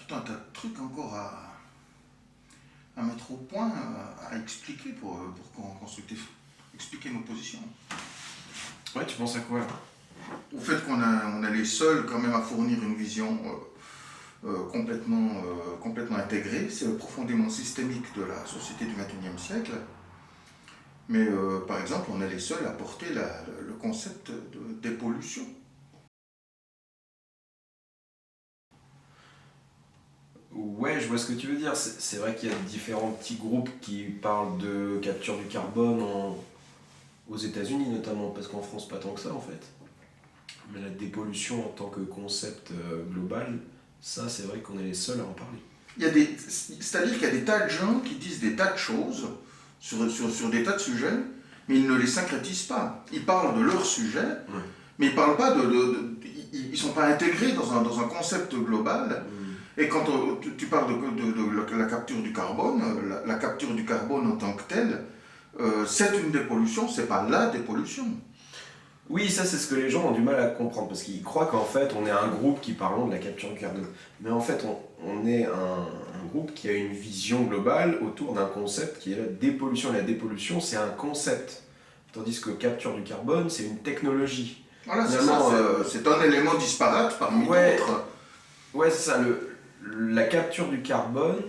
tout un tas de trucs encore à mettre au point, à expliquer pour constructif, expliquer nos positions. Ouais, tu penses à quoi là? Au fait on est les seuls quand même à fournir une vision complètement intégrée, c'est profondément systémique de la société du XXIe siècle. Mais par exemple, on est les seuls à porter le concept de dépollution. Ouais, je vois ce que tu veux dire. C'est vrai qu'il y a différents petits groupes qui parlent de capture du carbone aux États-Unis notamment, parce qu'en France, pas tant que ça en fait. Mais la dépollution en tant que concept global, ça, c'est vrai qu'on est les seuls à en parler. C'est-à-dire qu'il y a des tas de gens qui disent des tas de choses sur des tas de sujets, mais ils ne les syncrétisent pas. Ils parlent de leur sujet, Ouais. mais ils parlent pas ils ne sont pas intégrés dans un concept global. Et quand tu parles de la capture du carbone, la capture du carbone en tant que telle, c'est une dépollution, c'est pas la dépollution. Oui, ça c'est ce que les gens ont du mal à comprendre, parce qu'ils croient qu'en fait on est un groupe qui parlons de la capture du carbone. Mais en fait on est un groupe qui a une vision globale autour d'un concept qui est la dépollution. La dépollution c'est un concept, tandis que capture du carbone c'est une technologie. Voilà, c'est ça, c'est un élément disparate parmi d'autres. Ouais, c'est ça, la capture du carbone,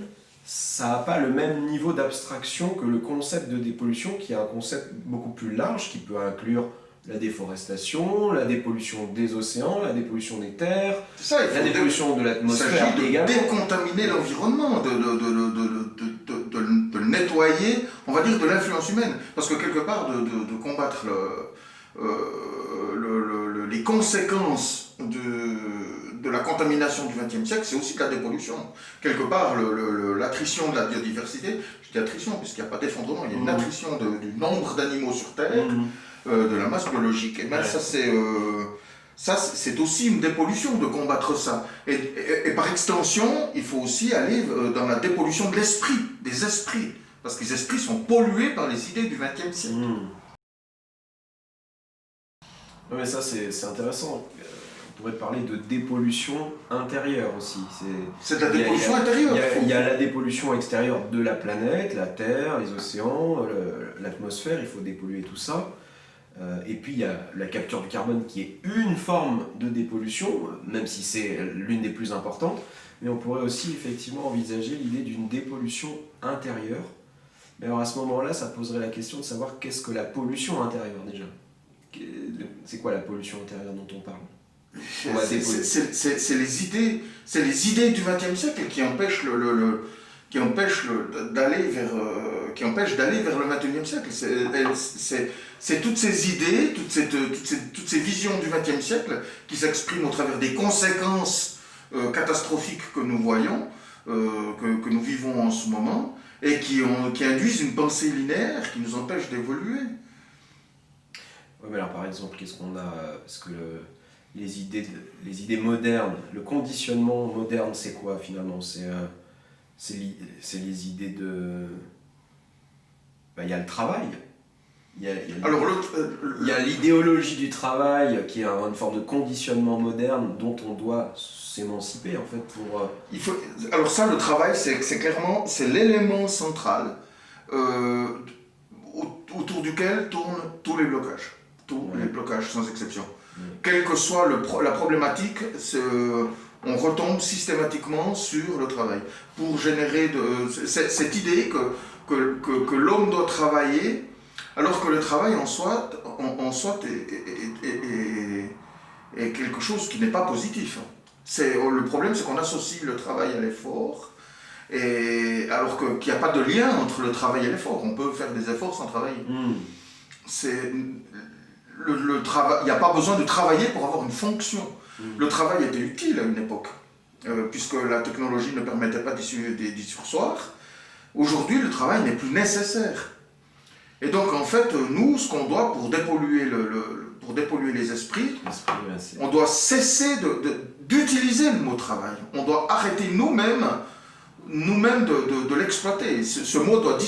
ça n'a pas le même niveau d'abstraction que le concept de dépollution, qui est un concept beaucoup plus large, qui peut inclure la déforestation, la dépollution des océans, la dépollution des terres, la dépollution de l'atmosphère. Il s'agit de décontaminer l'environnement, de le nettoyer, on va dire de l'influence humaine. Parce que quelque part, de combattre les conséquences de la contamination du XXe siècle, c'est aussi de la dépollution. Quelque part, l'attrition de la biodiversité, je dis attrition puisqu'il n'y a pas d'effondrement, il y a une attrition du nombre d'animaux sur Terre, de la masse biologique. Et bien ça, c'est aussi une dépollution de combattre ça. Et par extension, il faut aussi aller dans la dépollution de l'esprit, des esprits. Parce que les esprits sont pollués par les idées du XXe siècle. Non mais ça c'est intéressant. On pourrait parler de dépollution intérieure aussi. C'est de la dépollution intérieure. Il y a la dépollution extérieure de la planète, la Terre, les océans, l'atmosphère, il faut dépolluer tout ça. Et puis il y a la capture du carbone qui est une forme de dépollution, même si c'est l'une des plus importantes. Mais on pourrait aussi effectivement envisager l'idée d'une dépollution intérieure. Mais alors à ce moment-là, ça poserait la question de savoir qu'est-ce que la pollution intérieure déjà. C'est quoi la pollution intérieure dont on parle? C'est les idées du XXe siècle qui empêchent d'aller vers le XXIe siècle. C'est toutes ces idées, toutes ces visions du XXe siècle qui s'expriment au travers des conséquences catastrophiques que nous voyons, que nous vivons en ce moment, et qui induisent une pensée linéaire qui nous empêche d'évoluer. Oui, mais alors par exemple, qu'est-ce qu'on a? Parce que les idées modernes, le conditionnement moderne, c'est quoi finalement? C'est les idées de... Il y a le travail. Il y a l'idéologie du travail qui est une forme de conditionnement moderne dont on doit s'émanciper en fait pour... Alors ça, le travail, c'est clairement l'élément central autour duquel tournent tous les blocages. Tous les blocages sans exception. Quelle que soit la problématique, on retombe systématiquement sur le travail. Pour générer cette idée que l'homme doit travailler, alors que le travail en soi est quelque chose qui n'est pas positif. Le problème, c'est qu'on associe le travail à l'effort, alors qu'il n'y a pas de lien entre le travail et l'effort. On peut faire des efforts sans travailler. Il n'y a pas besoin de travailler pour avoir une fonction. Le travail était utile à une époque, puisque la technologie ne permettait pas d'y surseoir. Aujourd'hui, le travail n'est plus nécessaire. Et donc, en fait, nous, ce qu'on doit pour dépolluer les esprits, on doit cesser d'utiliser le mot travail. On doit arrêter nous-mêmes de l'exploiter. Ce mot doit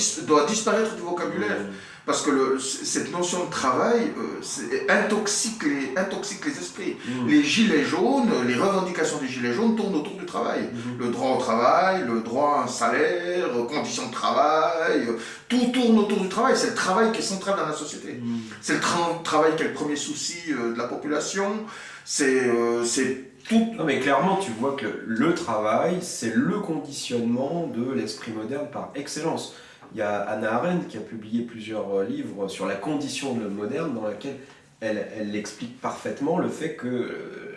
disparaître du vocabulaire. Parce que cette notion de travail intoxique les esprits. Les gilets jaunes, les revendications des gilets jaunes tournent autour du travail. Le droit au travail, le droit à un salaire, conditions de travail, tout tourne autour du travail. C'est le travail qui est central dans la société. C'est le travail qui est le premier souci de la population. C'est tout. Non mais clairement tu vois que le travail c'est le conditionnement de l'esprit moderne par excellence. Il y a Hannah Arendt qui a publié plusieurs livres sur la condition de l'homme moderne dans laquelle elle explique parfaitement le fait que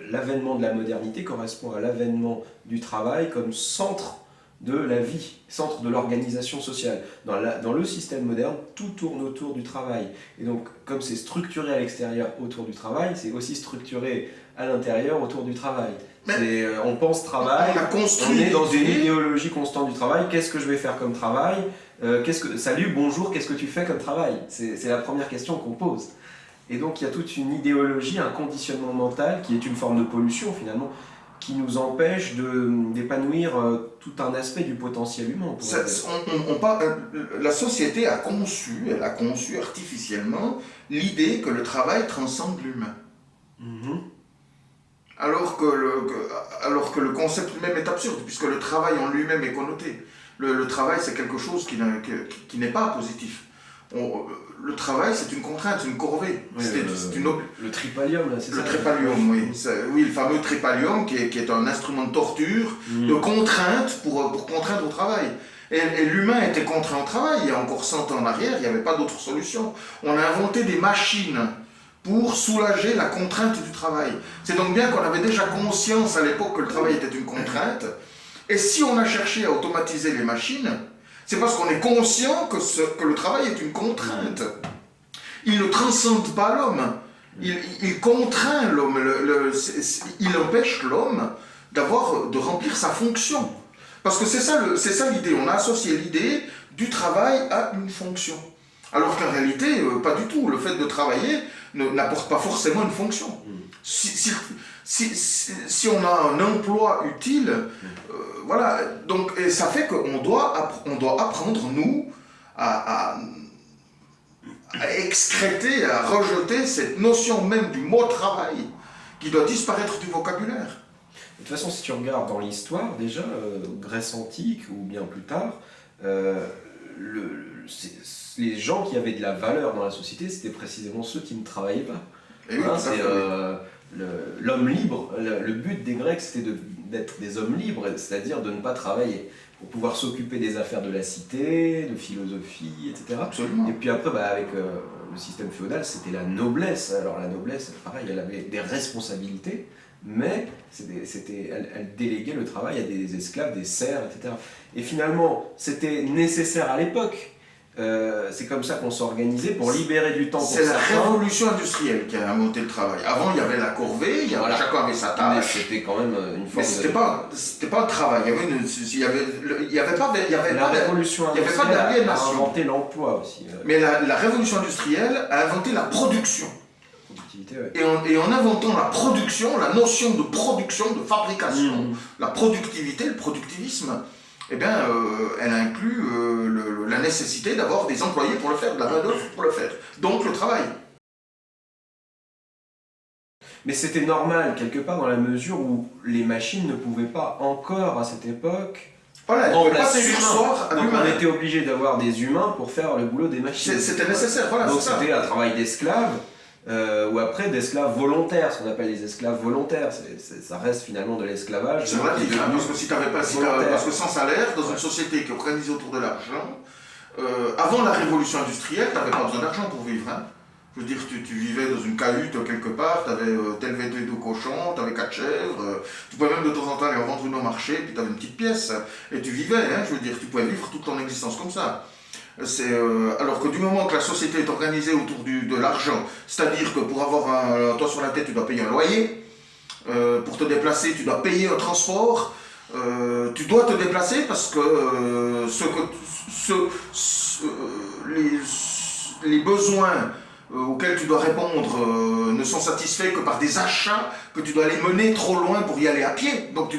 l'avènement de la modernité correspond à l'avènement du travail comme centre de la vie, centre de l'organisation sociale. Dans le système moderne, tout tourne autour du travail. Et donc, comme c'est structuré à l'extérieur autour du travail, c'est aussi structuré à l'intérieur autour du travail. On pense travail, on est dans une idéologie constante du travail. Qu'est-ce que je vais faire comme travail ? Salut, bonjour, qu'est-ce que tu fais comme travail ? C'est la première question qu'on pose. Et donc, il y a toute une idéologie, un conditionnement mental qui est une forme de pollution finalement, qui nous empêche d'épanouir tout un aspect du potentiel humain. La société a conçu artificiellement l'idée que le travail transcende l'humain. Alors que le concept lui-même est absurde, puisque le travail en lui-même est connoté. Le travail, c'est quelque chose qui n'est pas positif. Le travail, c'est une contrainte, c'est une corvée. Oui, le tripalium, là, c'est ça. Le tripalium, oui. Oui, le fameux tripalium qui est un instrument de torture, de contrainte pour contraindre au travail. Et l'humain était contraint au travail. Il y a encore 100 ans en arrière, il n'y avait pas d'autre solution. On a inventé des machines pour soulager la contrainte du travail. C'est donc bien qu'on avait déjà conscience à l'époque que le travail était une contrainte. Et si on a cherché à automatiser les machines, c'est parce qu'on est conscient que le travail est une contrainte. Il ne transcende pas l'homme. Il contraint l'homme. Il empêche l'homme de remplir sa fonction. Parce que c'est ça l'idée. On a associé l'idée du travail à une fonction. Alors qu'en réalité, pas du tout. Le fait de travailler n'apporte pas forcément une fonction. Si on a un emploi utile, voilà. Donc, et ça fait qu'on doit apprendre, nous, à excréter, à rejeter cette notion même du mot travail qui doit disparaître du vocabulaire. De toute façon, si tu regardes dans l'histoire, déjà, Grèce antique ou bien plus tard, les gens qui avaient de la valeur dans la société, c'était précisément ceux qui ne travaillaient pas. Et oui, l'homme libre, le but des Grecs, c'était d'être des hommes libres, c'est-à-dire de ne pas travailler, pour pouvoir s'occuper des affaires de la cité, de philosophie, etc. Absolument. Et puis après, avec le système féodal, c'était la noblesse. Alors la noblesse, pareil, elle avait des responsabilités, mais elle déléguait le travail à des esclaves, des serfs, etc. Et finalement, c'était nécessaire à l'époque. C'est comme ça qu'on s'organisait pour libérer du temps pour certains. C'est la révolution industrielle qui a inventé le travail. Avant, il y avait la corvée, chacun avait sa tâche. Mais c'était quand même une forme. Mais c'était pas un travail. La révolution industrielle a inventé l'emploi aussi. Mais la révolution industrielle a inventé la production. Ouais. Et en inventant la production, la notion de production, de fabrication, la productivité, le productivisme, eh bien, elle inclut la nécessité d'avoir des employés pour le faire, de la main-d'œuvre pour le faire. Donc le travail. Mais c'était normal, quelque part, dans la mesure où les machines ne pouvaient pas encore, à cette époque, remplacer l'humain. Donc on était obligé d'avoir des humains pour faire le boulot des machines. C'était nécessaire, voilà. Donc c'était un travail d'esclave. Ou après d'esclaves volontaires, ce qu'on appelle les esclaves volontaires, ça reste finalement de l'esclavage. C'est relatif, parce que parce que sans salaire, dans une société qui est organisée autour de l'argent, avant la révolution industrielle, tu n'avais pas besoin d'argent pour vivre. Hein. Je veux dire, tu vivais dans une cahute quelque part, tu avais tel vété de cochon, tu avais 4 chèvres, tu pouvais même de temps en temps aller en vendre une au marché, puis tu avais une petite pièce, et tu vivais, hein, je veux dire, tu pouvais vivre toute ton existence comme ça. Alors que du moment que la société est organisée autour de l'argent, c'est-à-dire que pour avoir un toit sur la tête, tu dois payer un loyer, pour te déplacer, tu dois payer un transport, tu dois te déplacer parce que les besoins auxquels tu dois répondre ne sont satisfaits que par des achats que tu dois aller mener trop loin pour y aller à pied. Donc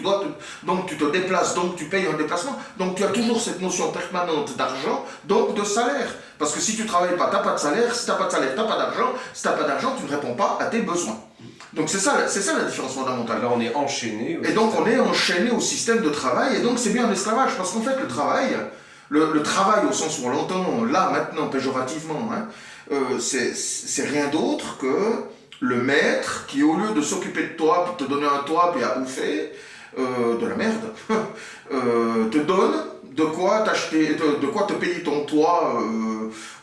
donc tu te déplaces, donc tu payes un déplacement. Donc tu as toujours cette notion permanente d'argent, donc de salaire. Parce que si tu ne travailles pas, tu n'as pas de salaire. Si tu n'as pas de salaire, tu n'as pas d'argent. Si tu n'as pas d'argent, tu ne réponds pas à tes besoins. Donc c'est ça la différence fondamentale. Là, on est enchaîné. Et donc on est enchaîné au système de travail, et donc c'est bien un esclavage, parce qu'en fait le travail au sens où on l'entend là maintenant péjorativement, hein, c'est rien d'autre que le maître qui, au lieu de s'occuper de toi, pour te donner un toit et à bouffer, de la merde, te donne de quoi t'acheter, de quoi te payer ton toit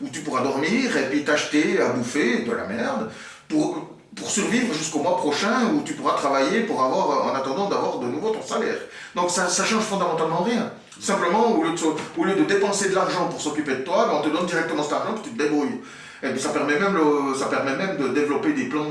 où tu pourras dormir, et puis t'acheter à bouffer de la merde pour survivre jusqu'au mois prochain où tu pourras travailler pour avoir, en attendant d'avoir de nouveau ton salaire. Donc ça change fondamentalement rien. Simplement, au lieu de dépenser de l'argent pour s'occuper de toi, on te donne directement cet argent puis tu te débrouilles. Et puis ça permet même de développer des plans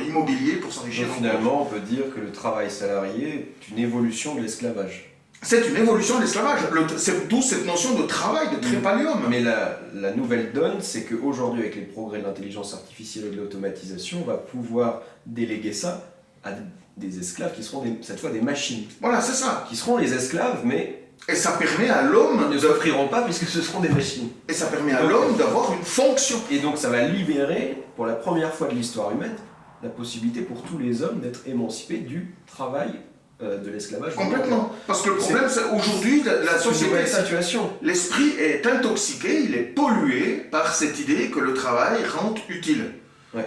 immobiliers pour s'enrichir. Donc finalement, on peut dire que le travail salarié est une évolution de l'esclavage. C'est une évolution de l'esclavage, c'est d'où cette notion de travail, de trépalium. Mais la nouvelle donne, c'est qu'aujourd'hui, avec les progrès de l'intelligence artificielle et de l'automatisation, on va pouvoir déléguer ça à des esclaves qui seront cette fois des machines. Voilà, c'est ça. Qui seront les esclaves, mais et ça permet à l'homme... Ils ne s'offriront pas puisque ce seront des machines. Et ça permet à l'homme d'avoir une fonction. Et donc ça va libérer, pour la première fois de l'histoire humaine, la possibilité pour tous les hommes d'être émancipés du travail de l'esclavage. Complètement. Parce que le problème, c'est aujourd'hui, la société, situation. L'esprit est intoxiqué, il est pollué par cette idée que le travail rend utile. Ouais.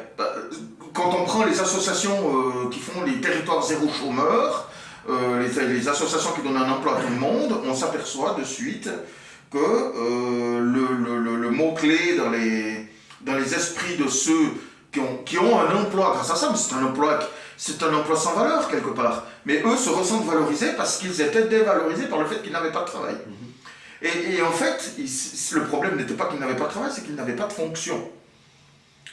Quand on prend les associations qui font les territoires zéro chômeur, les associations qui donnent un emploi à tout le monde, on s'aperçoit de suite que le mot-clé dans les esprits de ceux qui ont un emploi grâce à ça, mais c'est un emploi sans valeur quelque part. Mais eux se ressentent valorisés parce qu'ils étaient dévalorisés par le fait qu'ils n'avaient pas de travail. Et en fait, le problème n'était pas qu'ils n'avaient pas de travail, c'est qu'ils n'avaient pas de fonction.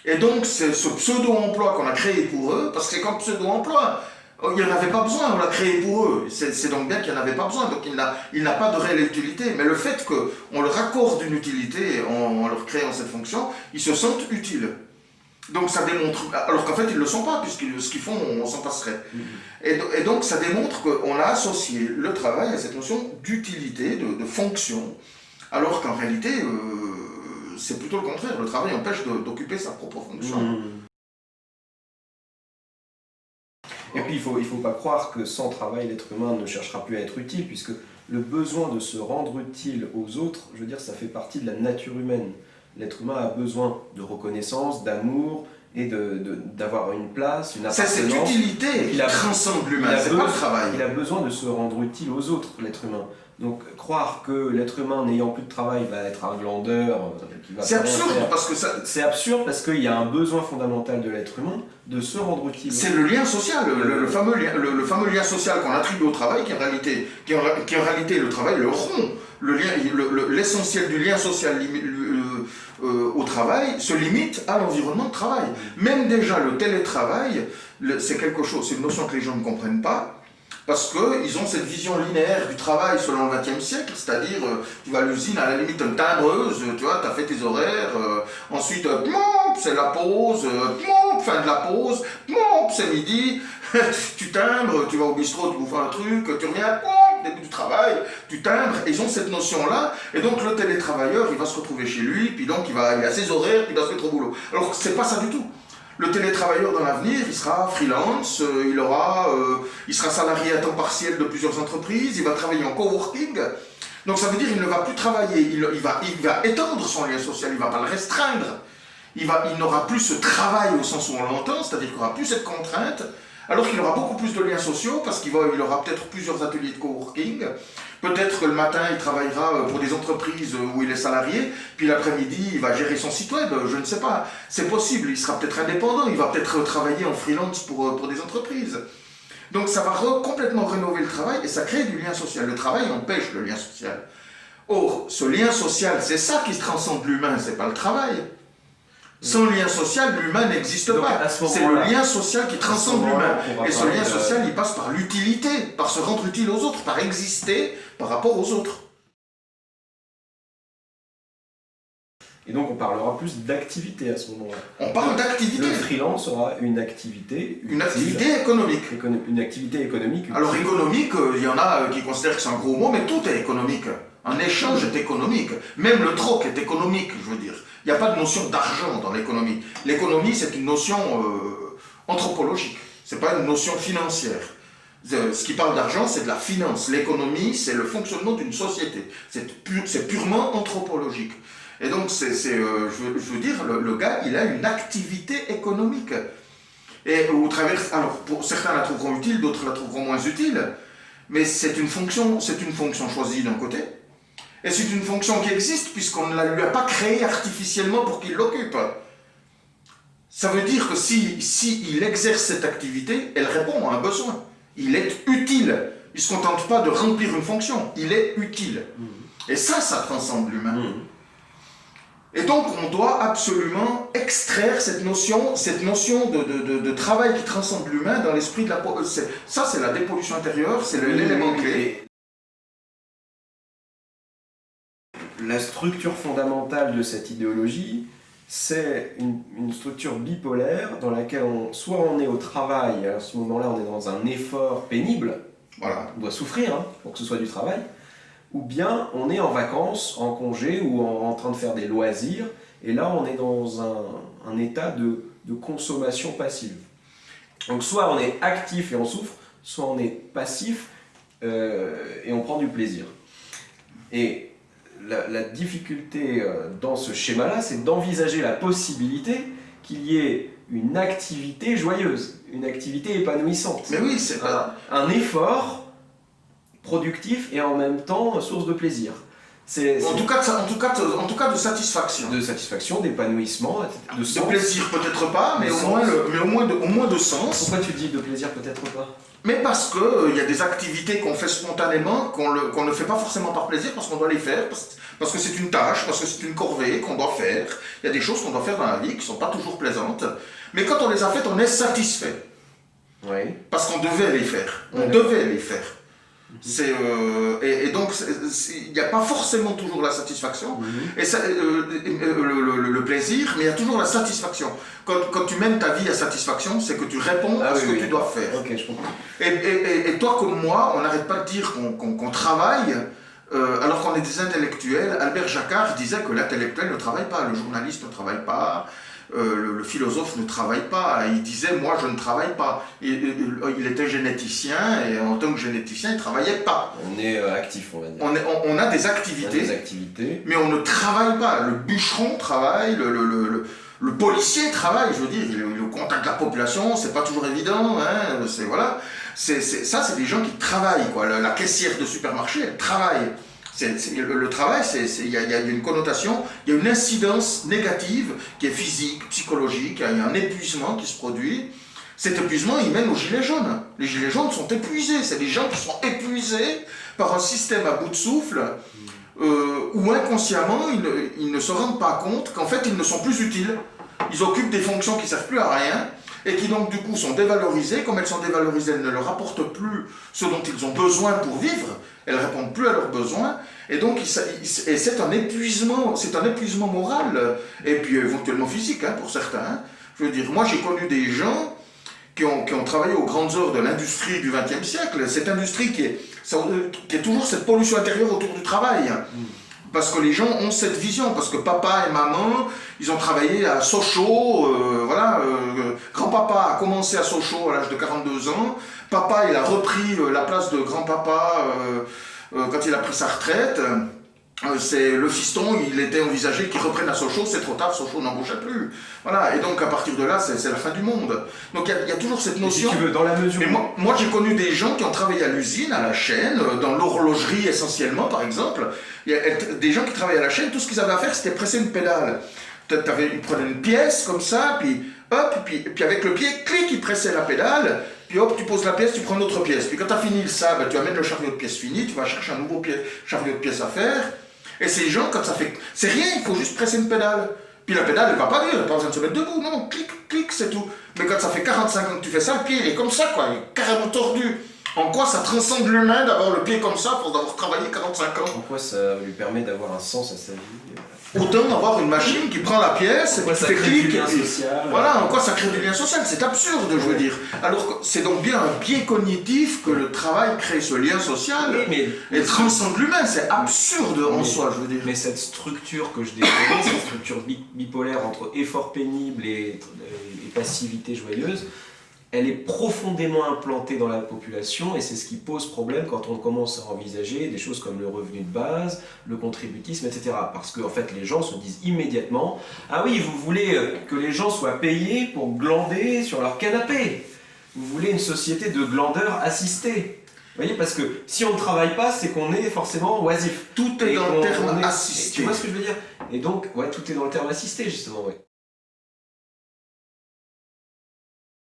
Et donc, c'est ce pseudo-emploi qu'on a créé pour eux, parce que c'est comme pseudo-emploi. Il n'y en avait pas besoin, on l'a créé pour eux. C'est donc bien qu'il n'y en avait pas besoin, donc il n'a pas de réelle utilité. Mais le fait qu'on leur accorde une utilité en leur créant cette fonction, ils se sentent utiles. Donc ça démontre, alors qu'en fait ils ne le sont pas, puisque ce qu'ils font, on s'en passerait. Et donc ça démontre qu'on a associé le travail à cette notion d'utilité, de fonction, alors qu'en réalité, c'est plutôt le contraire. Le travail empêche d'occuper sa propre fonction. Et puis il faut pas croire que sans travail, l'être humain ne cherchera plus à être utile, puisque le besoin de se rendre utile aux autres, je veux dire, ça fait partie de la nature humaine. L'être humain a besoin de reconnaissance, d'amour et d'avoir une place, une appartenance. C'est cette utilité qui transcende l'humain, c'est pas le travail. Il a besoin de se rendre utile aux autres, l'être humain. Donc croire que l'être humain n'ayant plus de travail va être un glandeur, c'est absurde parce que ça... C'est absurde parce qu'il y a un besoin fondamental de l'être huin de se rendre utile. C'est le lien social, le fameux lien social qu'on attribue au travail, qui en réalité le travail le rompt. L'essentiel du lien social au travail se limite à l'environnement de travail. Même déjà le télétravail, c'est quelque chose, c'est une notion que les gens ne comprennent pas. Parce qu'ils ont cette vision linéaire du travail selon le XXe siècle, c'est-à-dire tu vas à l'usine, à la limite une timbreuse, tu vois, tu as fait tes horaires, ensuite c'est la pause, fin de la pause, c'est midi, tu timbres, tu vas au bistrot, tu bouffes un truc, tu reviens, début du travail, tu timbres, et ils ont cette notion-là, et donc le télétravailleur, il va se retrouver chez lui, puis donc il a ses horaires, puis il va se mettre au boulot. Alors c'est pas ça du tout. Le télétravailleur dans l'avenir, il sera freelance, il sera salarié à temps partiel de plusieurs entreprises, il va travailler en coworking. Donc ça veut dire qu'il ne va plus travailler, il va étendre son lien social, il ne va pas le restreindre. Il n'aura plus ce travail au sens où on l'entend, c'est-à-dire qu'il n'aura plus cette contrainte, alors qu'il aura beaucoup plus de liens sociaux, parce qu'il aura peut-être plusieurs ateliers de coworking. Peut-être que le matin, il travaillera pour des entreprises où il est salarié, puis l'après-midi, il va gérer son site web, je ne sais pas. C'est possible, il sera peut-être indépendant, il va peut-être travailler en freelance pour des entreprises. Donc ça va complètement rénover le travail et ça crée du lien social. Le travail empêche le lien social. Or, ce lien social, c'est ça qui transcende l'humain, c'est pas le travail. Sans lien social, l'humain n'existe pas. C'est le lien social qui transcende l'humain. Et ce lien social, il passe par l'utilité, par se rendre utile aux autres, par exister par rapport aux autres. Et donc on parlera plus d'activité à ce moment-là. On parle d'activité. Le freelance aura une activité Une activité économique. Une activité économique. Alors économique, il y en a qui considèrent que c'est un gros mot, mais tout est économique. Un échange est économique. Même le troc est économique, je veux dire. Il n'y a pas de notion d'argent dans l'économie. L'économie, c'est une notion anthropologique. C'est pas une notion financière. Ce qui parle d'argent, c'est de la finance. L'économie, c'est le fonctionnement d'une société. C'est purement anthropologique. Et donc, je veux dire, le gars, il a une activité économique. Et au travers, alors, certains la trouveront utile, d'autres la trouveront moins utile, mais c'est une fonction choisie d'un côté, et c'est une fonction qui existe puisqu'on ne lui a pas créée artificiellement pour qu'il l'occupe. Ça veut dire que si il exerce cette activité, elle répond à un besoin. Il est utile. Il ne se contente pas de remplir une fonction, il est utile. Et ça transcende l'humain. Et donc on doit absolument extraire cette notion de travail qui transcende l'humain dans l'esprit de la... Ça c'est la dépollution intérieure, c'est l'élément clé. La structure fondamentale de cette idéologie, c'est une structure bipolaire dans laquelle soit on est au travail, à ce moment-là on est dans un effort pénible, voilà. On doit souffrir pour que ce soit du travail, ou bien on est en vacances, en congé ou en train de faire des loisirs, et là on est dans un état de consommation passive. Donc soit on est actif et on souffre, soit on est passif et on prend du plaisir. Et la difficulté dans ce schéma-là, c'est d'envisager la possibilité qu'il y ait une activité joyeuse, une activité épanouissante. Mais oui, c'est pas... un effort productif et en même temps source de plaisir. En tout cas de satisfaction. De satisfaction, d'épanouissement, de sens. De plaisir peut-être pas, mais au moins de sens. Pourquoi tu dis de plaisir peut-être pas? Mais parce qu'il y a des activités qu'on fait spontanément, qu'on ne fait pas forcément par plaisir, parce qu'on doit les faire, parce que c'est une tâche, parce que c'est une corvée qu'on doit faire. Il y a des choses qu'on doit faire dans la vie qui ne sont pas toujours plaisantes. Mais quand on les a faites, on est satisfait. Oui. Parce qu'on devait les faire. On devait les faire. Et donc, il n'y a pas forcément toujours la satisfaction, et le plaisir, mais il y a toujours la satisfaction. Quand tu mènes ta vie à satisfaction, c'est que tu réponds à ce que tu dois faire. Ok, je comprends. Et toi comme moi, on n'arrête pas de dire qu'on travaille, alors qu'on est des intellectuels. Albert Jacquard disait que l'intellectuel ne travaille pas, le journaliste ne travaille pas, le philosophe ne travaille pas. Il disait, moi je ne travaille pas. Il était généticien, et en tant que généticien, il ne travaillait pas. On est actif, on va dire. On a des activités, mais on ne travaille pas. Le bûcheron travaille, le policier travaille, je veux dire, il est au contact de la population, c'est pas toujours évident, hein, voilà. Ça, c'est des gens qui travaillent, quoi. La caissière de supermarché, elle travaille. Le travail, il y a une connotation, il y a une incidence négative qui est physique, psychologique, il y a un épuisement qui se produit. Cet épuisement, il mène aux gilets jaunes. Les gilets jaunes sont épuisés, c'est des gens qui sont épuisés par un système à bout de souffle, où inconsciemment, ils ne se rendent pas compte qu'en fait, ils ne sont plus utiles. Ils occupent des fonctions qui ne servent plus à rien, et qui donc du coup sont dévalorisées. Comme elles sont dévalorisées, elles ne leur apportent plus ce dont ils ont besoin pour vivre, elles ne répondent plus à leurs besoins, et donc c'est un épuisement moral, et puis éventuellement physique, hein, pour certains. Je veux dire, moi j'ai connu des gens qui ont travaillé aux grandes heures de l'industrie du XXe siècle, cette industrie qui est toujours cette pollution intérieure autour du travail. Parce que les gens ont cette vision, parce que papa et maman, ils ont travaillé à Sochaux, grand-papa a commencé à Sochaux à l'âge de 42 ans, papa il a repris la place de grand-papa quand il a pris sa retraite, le fiston, il était envisagé qu'il reprenne à Sochaux, c'est trop tard, Sochaux n'embauchait plus. Voilà, et donc à partir de là, c'est la fin du monde. Donc il y a toujours cette notion. Si tu veux, dans la mesure. Et moi j'ai connu des gens qui ont travaillé à l'usine, à la chaîne, dans l'horlogerie essentiellement par exemple. Il y a des gens qui travaillaient à la chaîne, tout ce qu'ils avaient à faire c'était presser une pédale. Ils prenaient une pièce comme ça, puis hop, puis avec le pied, clic, ils pressaient la pédale, puis hop, tu poses la pièce, tu prends une autre pièce. Puis quand tu as fini ça, tu amènes le chariot de pièces fini, tu vas chercher un nouveau chariot de pièces à faire. Et ces gens, quand ça fait... C'est rien, il faut juste presser une pédale. Puis la pédale, elle va pas dire, elle n'a pas besoin de se mettre debout, non, clic, clic, c'est tout. Mais quand ça fait 45 ans que tu fais ça, le pied, il est comme ça, quoi, il est carrément tordu. En quoi ça transcende l'humain d'avoir le pied comme ça pour d'avoir travaillé 45 ans? En quoi ça lui permet d'avoir un sens à sa vie? autant avoir une machine qui prend la pièce, Pourquoi qui ça fait crée du clic, lien et puis- social. voilà, en quoi ça crée du lien social, c'est absurde, je veux Ouais. dire. Alors que c'est donc bien un biais cognitif que le travail crée ce lien social Oui, et transcende l'humain, c'est absurde en Mais- soi, je veux dire. Mais cette structure que je décrivais, cette structure bipolaire entre effort pénible et passivité joyeuse, elle est profondément implantée dans la population et c'est ce qui pose problème quand on commence à envisager des choses comme le revenu de base, le contributisme, etc. Parce qu'en fait, les gens se disent immédiatement « Ah oui, vous voulez que les gens soient payés pour glander sur leur canapé. Vous voulez une société de glandeurs assistés. » Vous voyez, parce que si on ne travaille pas, c'est qu'on est forcément oisif. Tout est Et dans le terme on est- assisté. Tu vois ce que je veux dire? Et donc, ouais, tout est dans le terme assisté, justement, ouais.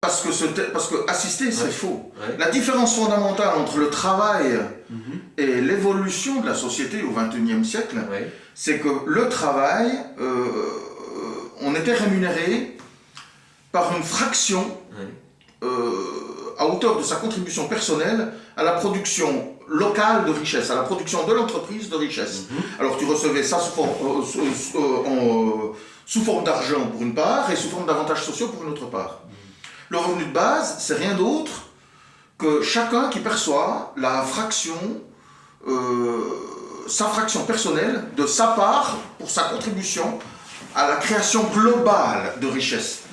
Parce que assister, c'est Ouais. faux. Ouais. La différence fondamentale entre le travail Mhm. et l'évolution de la société au XXIe siècle, Ouais. c'est que le travail, on était rémunéré par une fraction Ouais. à hauteur de sa contribution personnelle à la production locale de richesse, à la production de l'entreprise de richesse. Mhm. Alors tu recevais ça sous forme d'argent pour une part et sous forme d'avantages sociaux pour une autre part. Le revenu de base, c'est rien d'autre que chacun qui perçoit la fraction, sa fraction personnelle de sa part pour sa contribution à la création globale de richesse.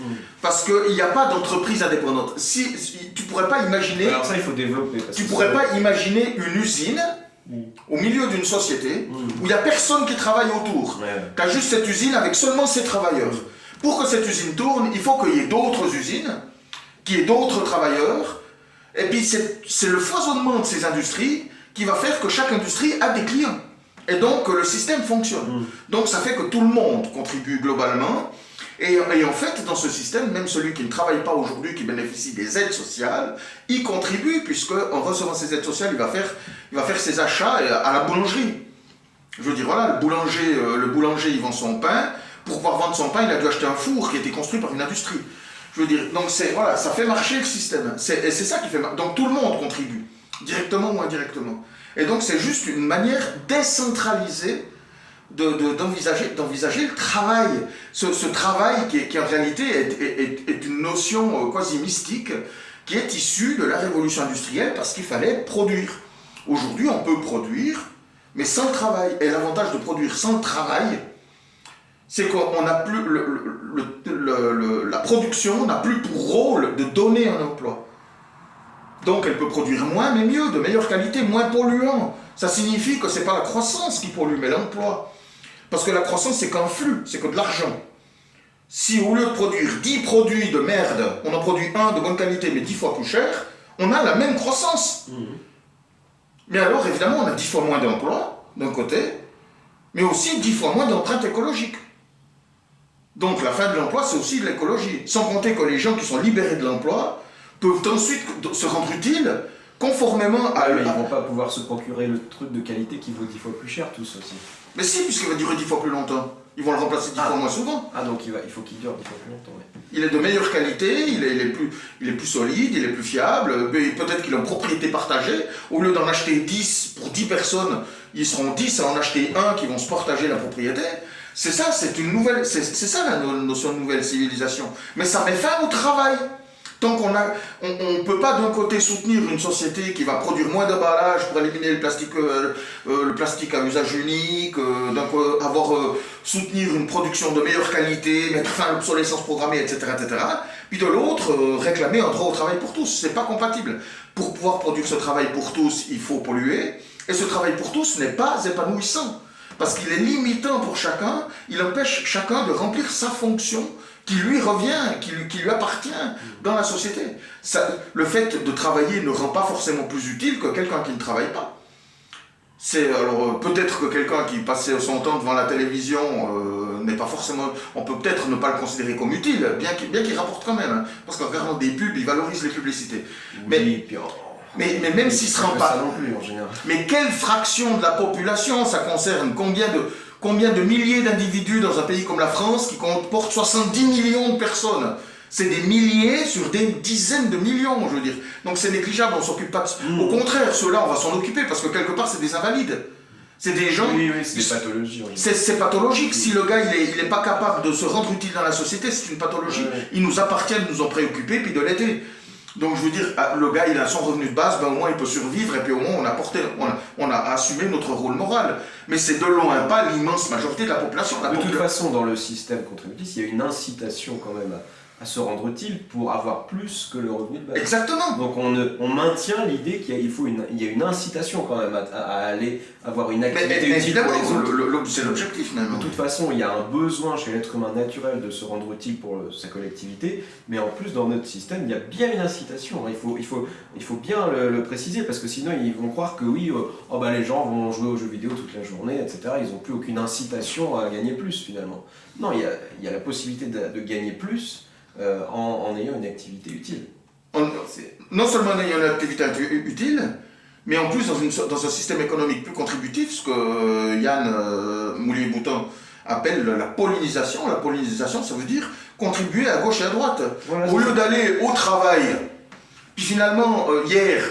Parce qu'il n'y a pas d'entreprise indépendante. Tu ne pourrais pas imaginer... Alors ça, il faut développer. Parce Tu que pourrais ça- pas imaginer une usine au milieu d'une société où il n'y a personne qui travaille autour. Ouais. Tu as juste cette usine avec seulement ses travailleurs. Pour que cette usine tourne, il faut qu'il y ait d'autres usines, qu'il y ait d'autres travailleurs. Et puis c'est le foisonnement de ces industries qui va faire que chaque industrie a des clients. Et donc le système fonctionne. Donc ça fait que tout le monde contribue globalement. Et en fait, dans ce système, même celui qui ne travaille pas aujourd'hui, qui bénéficie des aides sociales, il contribue, puisque en recevant ces aides sociales, il va faire ses achats à la boulangerie. Je veux dire, voilà, le boulanger, il vend son pain. Pour pouvoir vendre son pain, il a dû acheter un four qui a été construit par une industrie. Je veux dire, donc voilà, ça fait marcher le système. Et c'est ça qui fait marcher. Donc tout le monde contribue, directement ou indirectement. Et donc c'est juste une manière décentralisée d'envisager le travail. Ce travail qui en réalité est une notion quasi mystique qui est issue de la révolution industrielle parce qu'il fallait produire. Aujourd'hui, on peut produire, mais sans le travail. Et l'avantage de produire sans le travail, c'est qu'on n'a plus la production n'a plus pour rôle de donner un emploi. Donc elle peut produire moins, mais mieux, de meilleure qualité, moins polluant. Ça signifie que ce n'est pas la croissance qui pollue, mais l'emploi. Parce que la croissance, c'est qu'un flux, c'est que de l'argent. Si au lieu de produire 10 produits de merde, on en produit un de bonne qualité, mais 10 fois plus cher, on a la même croissance. Mais alors, évidemment, on a 10 fois moins d'emplois, d'un côté, mais aussi 10 fois moins d'empreintes écologiques. Donc la fin de l'emploi, c'est aussi de l'écologie. Sans compter que les gens qui sont libérés de l'emploi peuvent ensuite se rendre utiles conformément à... Ah, mais ils vont pas pouvoir se procurer le truc de qualité qui vaut 10 fois plus cher, tous aussi. Mais si, puisqu'il va durer 10 fois plus longtemps. Ils vont le remplacer 10 fois moins souvent. Ah, donc il faut qu'il dure 10 fois plus longtemps, ouais. Il est de meilleure qualité, il est plus solide, il est plus fiable, mais peut-être qu'il est en propriété partagée. Au lieu d'en acheter 10 pour 10 personnes, ils seront 10 à en acheter un qui vont se partager la propriété. C'est ça, c'est ça la notion de nouvelle civilisation. Mais ça met fin au travail. Tant qu'on ne peut pas d'un côté soutenir une société qui va produire moins d'emballage pour éliminer le plastique à usage unique, soutenir une production de meilleure qualité, mettre fin à l'obsolescence programmée, etc., etc. Puis de l'autre, réclamer un droit au travail pour tous. C'est pas compatible. Pour pouvoir produire ce travail pour tous, il faut polluer. Et ce travail pour tous n'est pas épanouissant. Parce qu'il est limitant pour chacun, il empêche chacun de remplir sa fonction qui lui revient, qui lui appartient dans la société. Le fait de travailler ne rend pas forcément plus utile que quelqu'un qui ne travaille pas. Alors peut-être que quelqu'un qui passait son temps devant la télévision n'est pas forcément... On peut peut-être ne pas le considérer comme utile, bien qu'il rapporte quand même. Hein, parce qu'en regardant des pubs, il valorise les publicités. Oui, Mais même s'il ne se rend pas... Ça non plus, en général. Mais quelle fraction de la population ça concerne? Combien de milliers d'individus dans un pays comme la France qui comporte 70 millions de personnes? C'est des milliers sur des dizaines de millions, je veux dire. Donc c'est négligeable, on ne s'occupe pas de... Au contraire, ceux-là, on va s'en occuper parce que quelque part, c'est des invalides. C'est des gens... Oui, c'est des pathologies. C'est pathologique. Si le gars, il est pas capable de se rendre utile dans la société, c'est une pathologie. Ouais. Il nous appartient de nous en préoccuper, puis de l'aider. Donc je veux dire, le gars, il a son revenu de base, ben, au moins il peut survivre, et puis au moins on a assumé notre rôle moral. Mais c'est de loin pas l'immense majorité de la population. De toute façon, dans le système contributif, il y a une incitation quand même à se rendre utile pour avoir plus que le revenu de base. Exactement. Donc on maintient l'idée qu'il y a une incitation quand même à aller avoir une activité utile pour les autres. C'est l'objectif même. De toute façon, il y a un besoin chez l'être humain naturel de se rendre utile pour sa collectivité, mais en plus dans notre système, il y a bien une incitation. Il faut bien le préciser, parce que sinon ils vont croire que oui, les gens vont jouer aux jeux vidéo toute la journée, etc. Ils n'ont plus aucune incitation à gagner plus finalement. Non, il y a la possibilité de gagner plus en ayant une activité utile. Non seulement en ayant une activité utile, mais en plus dans un système économique plus contributif, ce que Yann Moulier-Boutin appelle la pollinisation. La pollinisation, ça veut dire contribuer à gauche et à droite. Voilà, au lieu d'aller au travail, puis finalement, hier,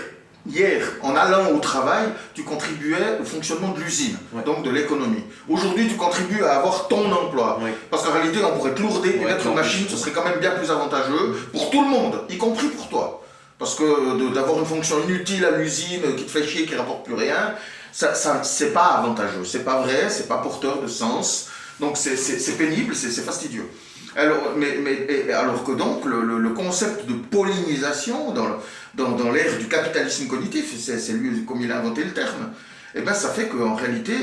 en allant au travail, tu contribuais au fonctionnement de l'usine, donc de l'économie. Aujourd'hui, tu contribues à avoir ton emploi. Parce qu'en réalité, on pourrait te lourder et mettre une machine, ce serait quand même bien plus avantageux pour tout le monde, y compris pour toi. Parce que d'avoir une fonction inutile à l'usine qui te fait chier, qui ne rapporte plus rien, c'est pas avantageux, c'est pas vrai, c'est pas porteur de sens. Donc c'est pénible, c'est fastidieux. Alors que donc le concept de pollinisation dans l'ère du capitalisme cognitif, c'est lui comme il a inventé le terme, et ben ça fait qu'en réalité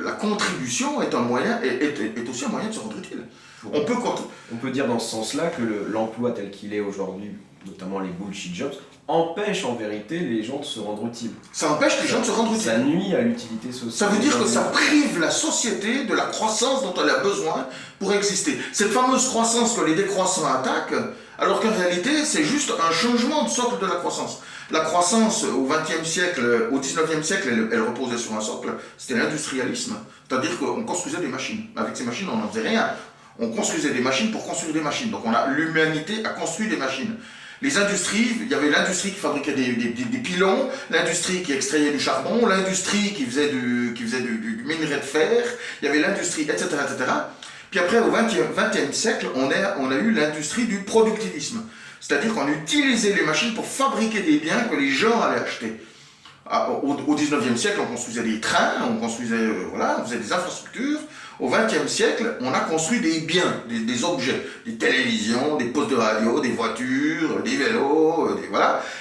la contribution est aussi un moyen de se rendre utile. On peut dire dans ce sens-là que l'emploi tel qu'il est aujourd'hui, notamment les bullshit jobs, empêche en vérité les gens de se rendre utiles. Ça empêche les gens de se rendre utiles. Ça nuit à l'utilité sociale. Ça veut dire que ça prive la société de la croissance dont elle a besoin pour exister. Cette fameuse croissance que les décroissants attaquent, alors qu'en réalité c'est juste un changement de socle de la croissance. La croissance au XXe siècle, au XIXe siècle, elle reposait sur un socle, c'était l'industrialisme. C'est-à-dire qu'on construisait des machines. Avec ces machines, on n'en faisait rien. On construisait des machines pour construire des machines. Donc l'humanité a construit des machines. Les industries, il y avait l'industrie qui fabriquait des pilons, l'industrie qui extrayait du charbon, l'industrie qui faisait du minerai de fer, il y avait l'industrie, etc., etc. Puis après, au XXe siècle, on a eu l'industrie du productivisme. C'est-à-dire qu'on utilisait les machines pour fabriquer des biens que les gens allaient acheter. Au XIXe siècle, on construisait des trains, on faisait des infrastructures. Au XXe siècle, on a construit des biens, des objets, des télévisions, des postes de radio, des voitures, des vélos,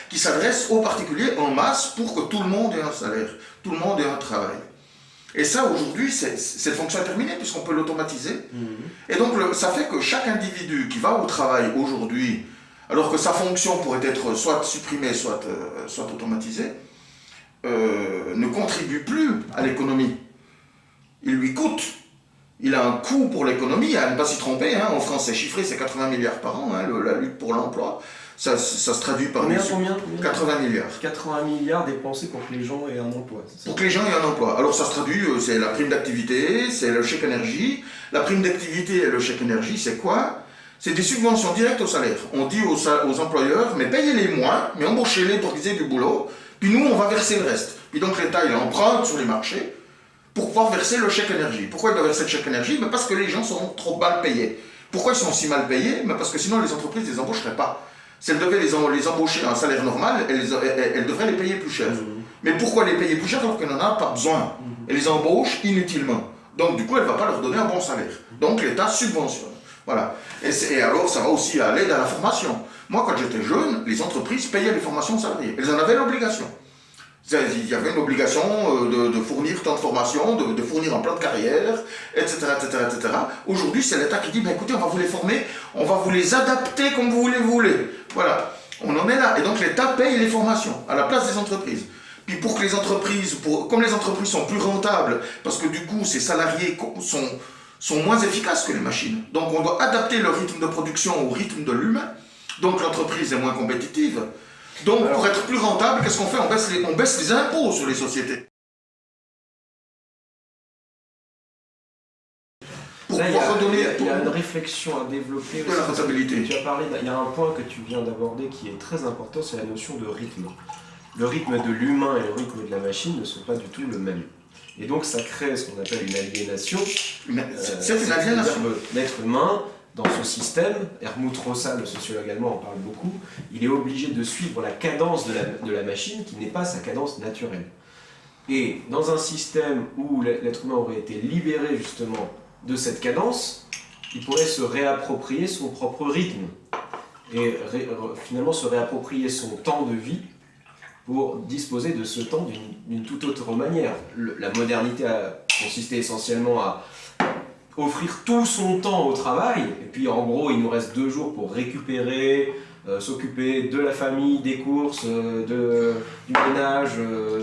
qui s'adressent aux particuliers en masse pour que tout le monde ait un salaire, tout le monde ait un travail. Et ça, aujourd'hui, cette fonction est terminée puisqu'on peut l'automatiser. Et donc, ça fait que chaque individu qui va au travail aujourd'hui, alors que sa fonction pourrait être soit supprimée, soit automatisée, ne contribue plus à l'économie. Il lui coûte. Il a un coût pour l'économie, à ne pas s'y tromper, en France c'est chiffré, c'est 80 milliards par an, la lutte pour l'emploi, ça se traduit par... Combien 80 milliards. 80 milliards dépensés pour que les gens aient un emploi, c'est ça? Pour que les gens aient un emploi. Alors ça se traduit, c'est la prime d'activité, c'est le chèque énergie. La prime d'activité et le chèque énergie, c'est quoi? C'est des subventions directes au salaire. On dit aux employeurs, mais payez-les moins, mais embauchez-les pour qu'ils aient du boulot, puis nous on va verser le reste. Puis donc l'État il emprunte sur les marchés, pour pouvoir verser le chèque énergie. Pourquoi il doit verser le chèque énergie? Parce que les gens sont trop mal payés. Pourquoi ils sont si mal payés? Parce que sinon les entreprises ne les embaucheraient pas. Si elles devaient les embaucher à un salaire normal, elles devraient les payer plus cher. Mais pourquoi les payer plus cher alors qu'elles n'en ont pas besoin? Elles les embauchent inutilement. Donc du coup, elle ne va pas leur donner un bon salaire. Donc l'État subventionne. Voilà. Et alors, ça va aussi à l'aide à la formation. Moi, quand j'étais jeune, les entreprises payaient les formations aux salariés. Elles en avaient l'obligation. Il y avait une obligation de fournir tant de formations, de fournir un plan de carrière, etc. etc., etc. Aujourd'hui, c'est l'État qui dit, écoutez, on va vous les former, on va vous les adapter comme vous les voulez. Voilà, on en est là. Et donc l'État paye les formations à la place des entreprises. Puis pour que les entreprises, comme les entreprises sont plus rentables, parce que du coup, ces salariés sont moins efficaces que les machines. Donc on doit adapter le rythme de production au rythme de l'humain. Donc l'entreprise est moins compétitive. Donc, pour être plus rentable, qu'est-ce qu'on fait? On baisse les impôts sur les sociétés. Pour pouvoir redonner... Il y a une réflexion à développer de la rentabilité. Tu as parlé, il y a un point que tu viens d'aborder qui est très important, c'est la notion de rythme. Le rythme de l'humain et le rythme de la machine ne sont pas du tout le même. Et donc ça crée ce qu'on appelle une aliénation. C'est une aliénation. L'être humain, dans ce système, Helmut Rossa, le sociologue allemand, en parle beaucoup, il est obligé de suivre la cadence de la machine qui n'est pas sa cadence naturelle. Et dans un système où l'être humain aurait été libéré justement de cette cadence, il pourrait se réapproprier son propre rythme et finalement se réapproprier son temps de vie pour disposer de ce temps d'une toute autre manière. La modernité a consisté essentiellement à offrir tout son temps au travail, et puis en gros il nous reste 2 jours pour récupérer, s'occuper de la famille, des courses, du ménage,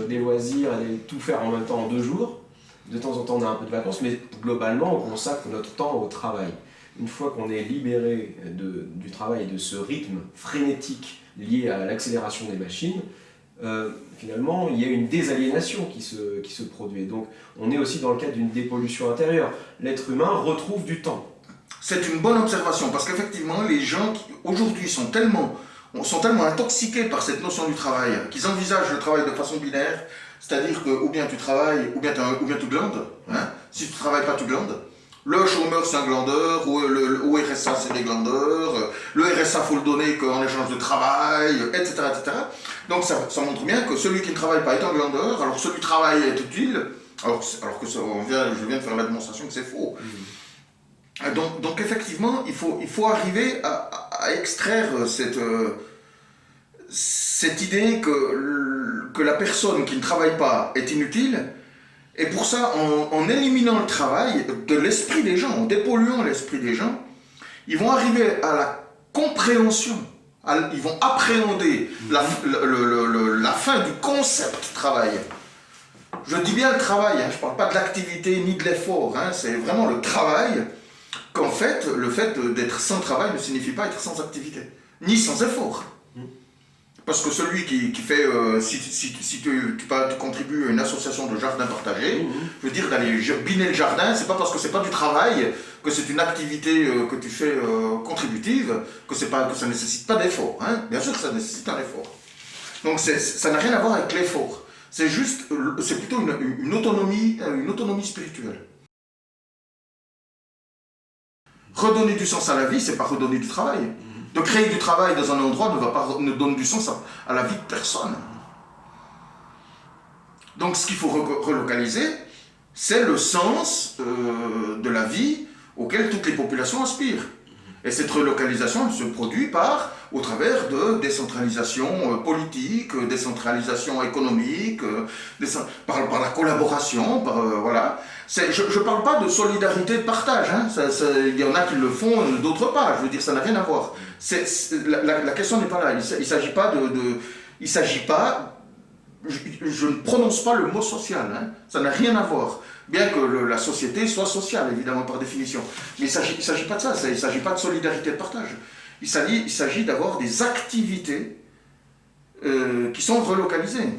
des loisirs, et tout faire en même temps en 2 jours. De temps en temps on a un peu de vacances, mais globalement on consacre notre temps au travail. Une fois qu'on est libéré du travail et de ce rythme frénétique lié à l'accélération des machines, finalement il y a une désaliénation qui se produit. Donc on est aussi dans le cadre d'une dépollution intérieure. L'être humain retrouve du temps. C'est une bonne observation, parce qu'effectivement, les gens qui aujourd'hui sont tellement intoxiqués par cette notion du travail, qu'ils envisagent le travail de façon binaire, c'est-à-dire que ou bien tu travailles, ou bien tu glandes. Hein. Si tu ne travailles pas, tu glandes. Le chômeur, c'est un glandeur, ou au RSA, c'est des glandeurs, le RSA, il faut le donner qu'en échange de travail, etc. etc. Donc ça montre bien que celui qui ne travaille pas est un glandeur, alors celui qui travaille est utile, alors que je viens de faire la démonstration que c'est faux. Donc effectivement, il faut arriver à extraire cette idée que la personne qui ne travaille pas est inutile, et pour ça, en éliminant le travail de l'esprit des gens, en dépolluant l'esprit des gens, ils vont arriver à la compréhension, ils vont appréhender la fin du concept travail. Je dis bien le travail, hein, je ne parle pas de l'activité ni de l'effort, hein, c'est vraiment le travail. Qu'en fait, le fait d'être sans travail ne signifie pas être sans activité, ni sans effort. Parce que celui qui fait, si tu contribues à une association de jardins partagés, je veux dire, d'aller biner le jardin, c'est pas parce que c'est pas du travail, que c'est une activité que tu fais contributive, que ça nécessite pas d'effort. Hein. Bien sûr que ça nécessite un effort. Donc ça n'a rien à voir avec l'effort. C'est plutôt une autonomie spirituelle. Redonner du sens à la vie, c'est pas redonner du travail. De créer du travail dans un endroit ne donne du sens à la vie de personne. Donc ce qu'il faut relocaliser, c'est le sens de la vie auquel toutes les populations aspirent. Et cette relocalisation, elle se produit au travers de décentralisation politique, décentralisation économique, par la collaboration, voilà. Je ne parle pas de solidarité, de partage, hein. Il y en a qui le font, d'autres pas, je veux dire, ça n'a rien à voir. La question n'est pas là, il ne s'agit pas je ne prononce pas le mot social, hein. Ça n'a rien à voir. Bien que la société soit sociale, évidemment, par définition. Mais il ne s'agit pas de ça, il ne s'agit pas de solidarité de partage. Il s'agit d'avoir des activités qui sont relocalisées.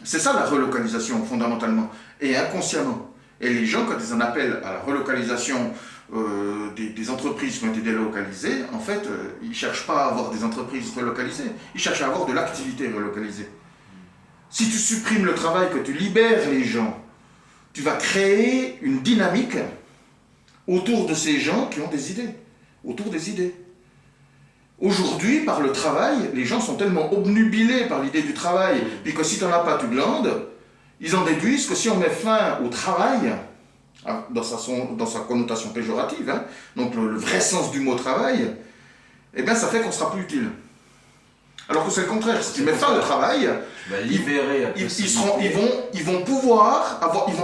C'est ça la relocalisation, fondamentalement, et inconsciemment. Et les gens, quand ils en appellent à la relocalisation des entreprises qui ont été délocalisées, en fait, ils ne cherchent pas à avoir des entreprises relocalisées, ils cherchent à avoir de l'activité relocalisée. Si tu supprimes le travail, que tu libères les gens, tu vas créer une dynamique autour de ces gens qui ont des idées, autour des idées. Aujourd'hui, par le travail, les gens sont tellement obnubilés par l'idée du travail, puis que si tu n'en as pas, tu glandes, ils en déduisent que si on met fin au travail, dans sa connotation péjorative, hein, donc le vrai sens du mot travail, eh bien ça fait qu'on ne sera plus utile. Alors que c'est le contraire, si tu mets fin au travail, ils vont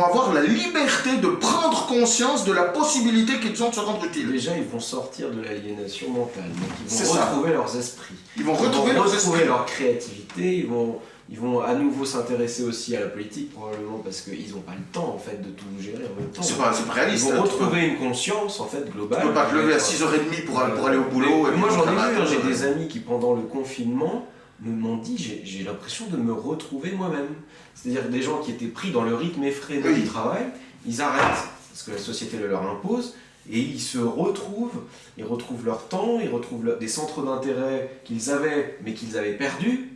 avoir la liberté de prendre conscience de la possibilité qu'ils ont de se rendre utiles. Déjà, ils vont sortir de l'aliénation mentale, donc ils vont retrouver leurs esprits. Ils vont retrouver leur créativité, ils vont à nouveau s'intéresser aussi à la politique, probablement parce qu'ils n'ont pas le temps en fait, de tout gérer en même temps. C'est pas réaliste. Ils vont retrouver une conscience en fait, globale. Tu ne peux pas te lever à 6h30 pour aller au boulot. Moi j'en ai vu, j'ai des amis qui pendant le confinement m'ont dit j'ai l'impression de me retrouver moi-même. C'est-à-dire des gens qui étaient pris dans le rythme effréné du travail, ils arrêtent parce que la société le leur impose. Et ils se retrouvent, ils retrouvent leur temps, ils retrouvent des centres d'intérêt qu'ils avaient mais qu'ils avaient perdus.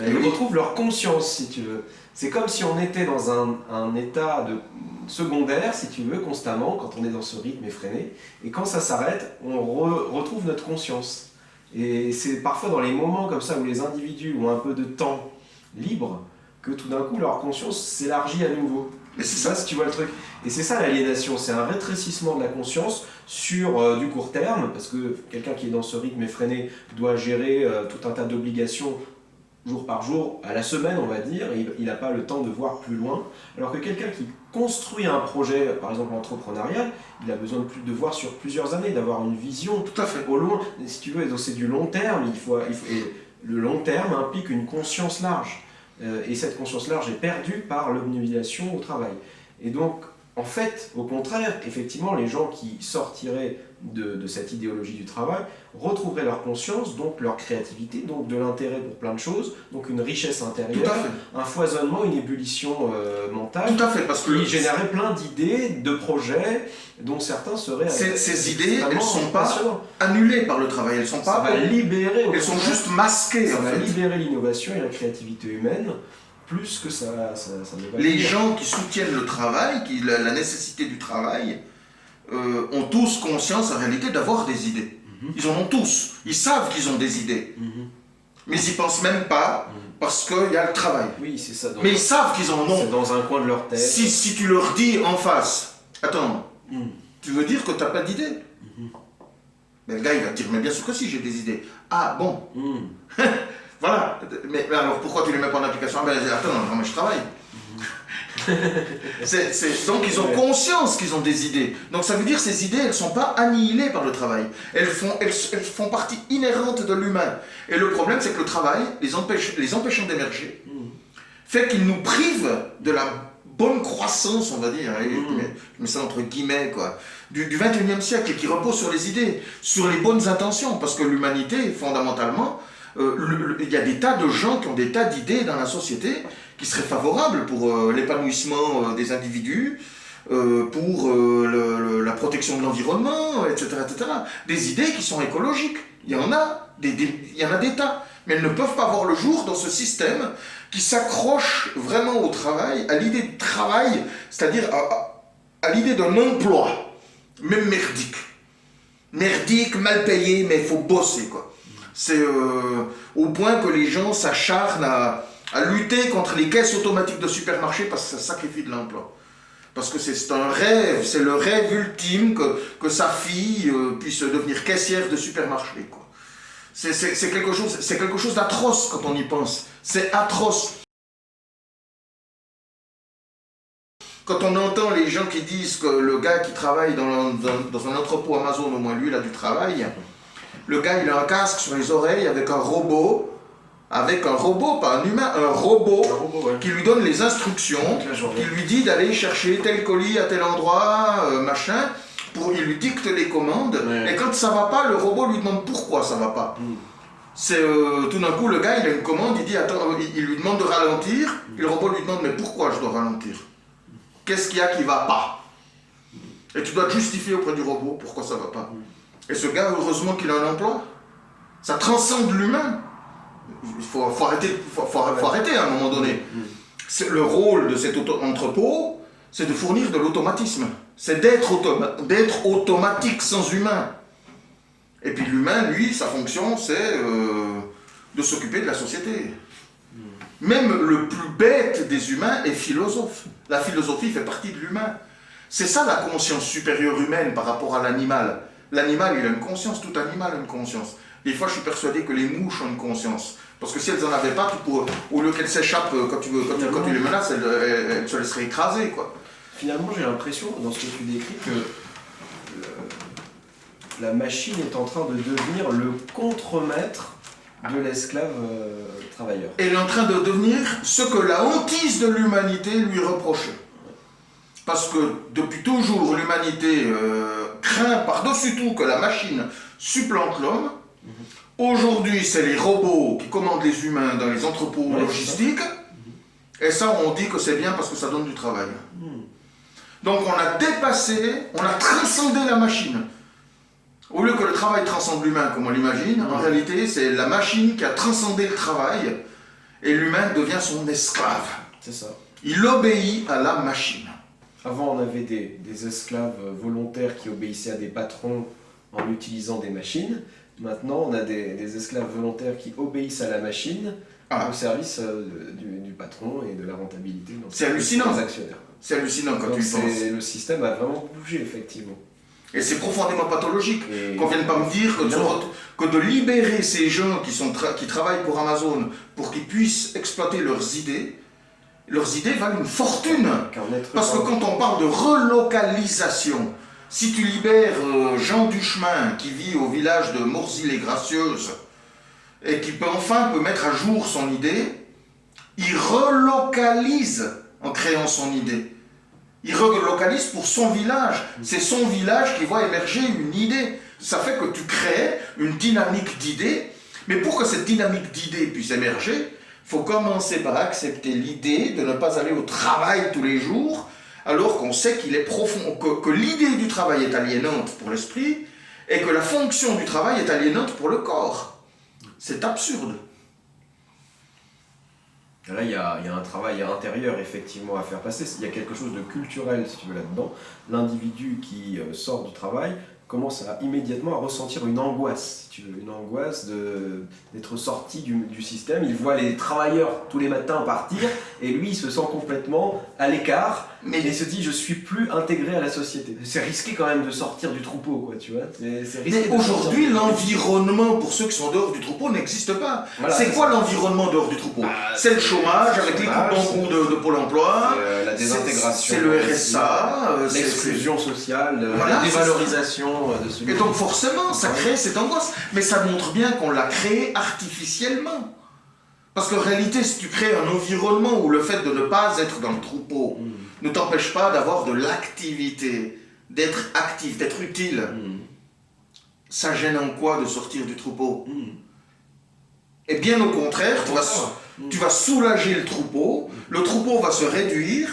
Ils oui. retrouvent leur conscience, si tu veux. C'est comme si on était dans un état de secondaire, si tu veux, constamment, quand on est dans ce rythme effréné. Et quand ça s'arrête, on retrouve notre conscience. Et c'est parfois dans les moments comme ça où les individus ont un peu de temps libre que tout d'un coup leur conscience s'élargit à nouveau. Mais c'est Ça, ça. si tu vois le truc. Et c'est ça l'aliénation, c'est un rétrécissement de la conscience sur du court terme, parce que quelqu'un qui est dans ce rythme effréné doit gérer tout un tas d'obligations jour par jour, à la semaine on va dire, et il n'a pas le temps de voir plus loin. Alors que quelqu'un qui construit un projet, par exemple entrepreneurial, il a besoin de voir sur plusieurs années, d'avoir une vision Tout à fait. au loin. Si tu veux, donc c'est du long terme, et le long terme implique une conscience large. Et cette conscience large est perdue par l'obnubilation au travail. Et donc, en fait, au contraire, effectivement, les gens qui sortiraient de cette idéologie du travail retrouveraient leur conscience, donc leur créativité, donc de l'intérêt pour plein de choses, donc une richesse Tout intérieure, à fait. un foisonnement, une ébullition mentale, Tout à fait, parce que qui générait plein d'idées, de projets, dont certains seraient ces idées, elles extrêmement ne sont pas passionnants. annulées par le travail, elles sont Ça pas. va libérer, au Elles sont contraire, juste masquées ça en va fait. libérer l'innovation et la créativité humaine, plus que ça ne va Les nuire. gens qui soutiennent le travail, la nécessité du travail, ont tous conscience en réalité d'avoir des idées. Ils en ont tous. Ils savent qu'ils ont des idées. Mais ils n'y pensent même pas parce qu'il y a le travail. Oui, c'est ça. Mais ils savent qu'ils en C'est ont. dans un coin de leur tête. Si tu leur dis en face, attends, tu veux dire que tu n'as pas d'idées? Mais le gars il va te dire, mais bien sûr que si, j'ai des idées. Ah bon, voilà. Mais alors pourquoi tu ne les mets pas en application? Ah, ben, attends, non, mais je travaille. Donc ils ont conscience qu'ils ont des idées. Donc ça veut dire que ces idées, elles ne sont pas annihilées par le travail. Elles font partie inhérente de l'humain. Et le problème, c'est que le travail, les empêchant d'émerger, fait qu'ils nous privent de la bonne croissance, on va dire, je mets ça entre guillemets, quoi, du 21e siècle, et qui repose sur les idées, sur les bonnes intentions. Parce que l'humanité, fondamentalement, il y a des tas de gens qui ont des tas d'idées dans la société qui seraient favorables pour l'épanouissement des individus, pour la protection de l'environnement, etc., etc. Des idées qui sont écologiques. Il y en a des tas. Mais elles ne peuvent pas voir le jour dans ce système qui s'accroche vraiment au travail, à l'idée de travail, c'est-à-dire à l'idée d'un emploi, même merdique. Merdique, mal payé, mais il faut bosser, quoi. C'est au point que les gens s'acharnent à lutter contre les caisses automatiques de supermarché parce que ça sacrifie de l'emploi. Parce que c'est un rêve, c'est le rêve ultime que sa fille puisse devenir caissière de supermarché, quoi. C'est quelque chose d'atroce quand on y pense. C'est atroce. Quand on entend les gens qui disent que le gars qui travaille dans un entrepôt Amazon, au moins lui, il a du travail, le gars il a un casque sur les oreilles avec un robot, pas un humain, un robot ouais. qui lui donne les instructions, qui lui dit d'aller chercher tel colis à tel endroit, machin. Il lui dicte les commandes, et quand ça va pas, le robot lui demande pourquoi ça va pas. C'est tout d'un coup le gars il a une commande, il dit attends, il lui demande de ralentir, et le robot lui demande mais pourquoi je dois ralentir? Qu'est-ce qu'il y a qui va pas? Et tu dois te justifier auprès du robot pourquoi ça va pas. Et ce gars, heureusement qu'il a un emploi. Ça transcende l'humain. Il faut arrêter à un moment donné. Le rôle de cet entrepôt, c'est de fournir de l'automatisme. C'est d'être automatique sans humain. Et puis l'humain, lui, sa fonction, c'est de s'occuper de la société. Même le plus bête des humains est philosophe. La philosophie fait partie de l'humain. C'est ça la conscience supérieure humaine par rapport à l'animal. L'animal, il a une conscience, tout animal a une conscience. Des fois, je suis persuadé que les mouches ont une conscience. Parce que si elles n'en avaient pas, au lieu qu'elles s'échappent quand tu les menaces, elles se laisseraient écraser, quoi. Finalement, j'ai l'impression, dans ce que tu décris, que la machine est en train de devenir le contremaître de l'esclave travailleur. Elle est en train de devenir ce que la hantise de l'humanité lui reprochait. Parce que depuis toujours, l'humanité craint par-dessus tout que la machine supplante l'homme. Aujourd'hui, c'est les robots qui commandent les humains dans les entrepôts logistiques. Et ça, on dit que c'est bien parce que ça donne du travail. Donc on a transcendé la machine. Au lieu que le travail transcende l'humain, comme on l'imagine, en réalité, c'est la machine qui a transcendé le travail. et l'humain devient son esclave. C'est ça. Il obéit à la machine. Avant, on avait des esclaves volontaires qui obéissaient à des patrons en utilisant des machines. Maintenant, on a des esclaves volontaires qui obéissent à la machine au service du patron et de la rentabilité. C'est hallucinant. Des actionnaires. C'est hallucinant quand tu y penses. Le système a vraiment bougé, effectivement. Et c'est profondément pathologique qu'on vienne pas me dire que de libérer ces gens qui travaillent pour Amazon pour qu'ils puissent exploiter leurs idées valent une fortune. Parce que quand on parle de relocalisation, si tu libères Jean Duchemin qui vit au village de Morsy-les-Gracieuses et qui peut mettre à jour son idée, il relocalise en créant son idée. Il relocalise pour son village. C'est son village qui voit émerger une idée. Ça fait que tu crées une dynamique d'idées, mais pour que cette dynamique d'idées puisse émerger, il faut commencer par accepter l'idée de ne pas aller au travail tous les jours, alors qu'on sait qu'il est profond, que l'idée du travail est aliénante pour l'esprit, et que la fonction du travail est aliénante pour le corps. C'est absurde. Là, il y a un travail intérieur, effectivement, à faire passer. Il y a quelque chose de culturel, si tu veux, là-dedans. L'individu qui sort du travail commence immédiatement à ressentir une angoisse, si tu veux, une angoisse d'être sorti du système. Il voit les travailleurs tous les matins partir, et lui, il se sent complètement à l'écart, et il se dit, je suis plus intégré à la société. C'est risqué quand même de sortir du troupeau, quoi, tu vois. C'est risqué. Mais aujourd'hui, l'environnement pour ceux qui sont dehors du troupeau n'existe pas. Voilà, c'est quoi l'environnement dehors du troupeau? C'est le chômage, avec les coupes en cours de Pôle emploi, la désintégration, c'est le RSA, l'exclusion sociale, la dévalorisation de celui. Et donc forcément, ça crée cette angoisse. Mais ça montre bien qu'on l'a créé artificiellement. Parce qu'en réalité, si tu crées un environnement où le fait de ne pas être dans le troupeau ne t'empêche pas d'avoir de l'activité, d'être actif, d'être utile, ça gêne en quoi de sortir du troupeau? Et bien au contraire, tu vas soulager le troupeau va se réduire,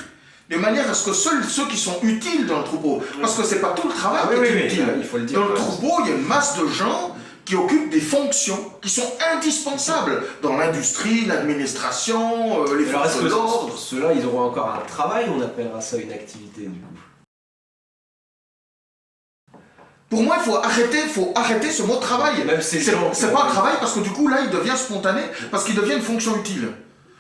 de manière à ce que seuls ceux qui sont utiles dans le troupeau, parce que c'est pas tout le travail qui est utile. Il faut le dire, dans le troupeau, il y a une masse de gens qui occupent des fonctions qui sont indispensables dans l'industrie, l'administration, les forces de l'ordre. Ceux-là, ils auront encore un travail, on appellera ça une activité du coup. Pour moi, il faut arrêter ce mot travail. C'est pas un travail parce que du coup, là, il devient spontané, parce qu'il devient une fonction utile.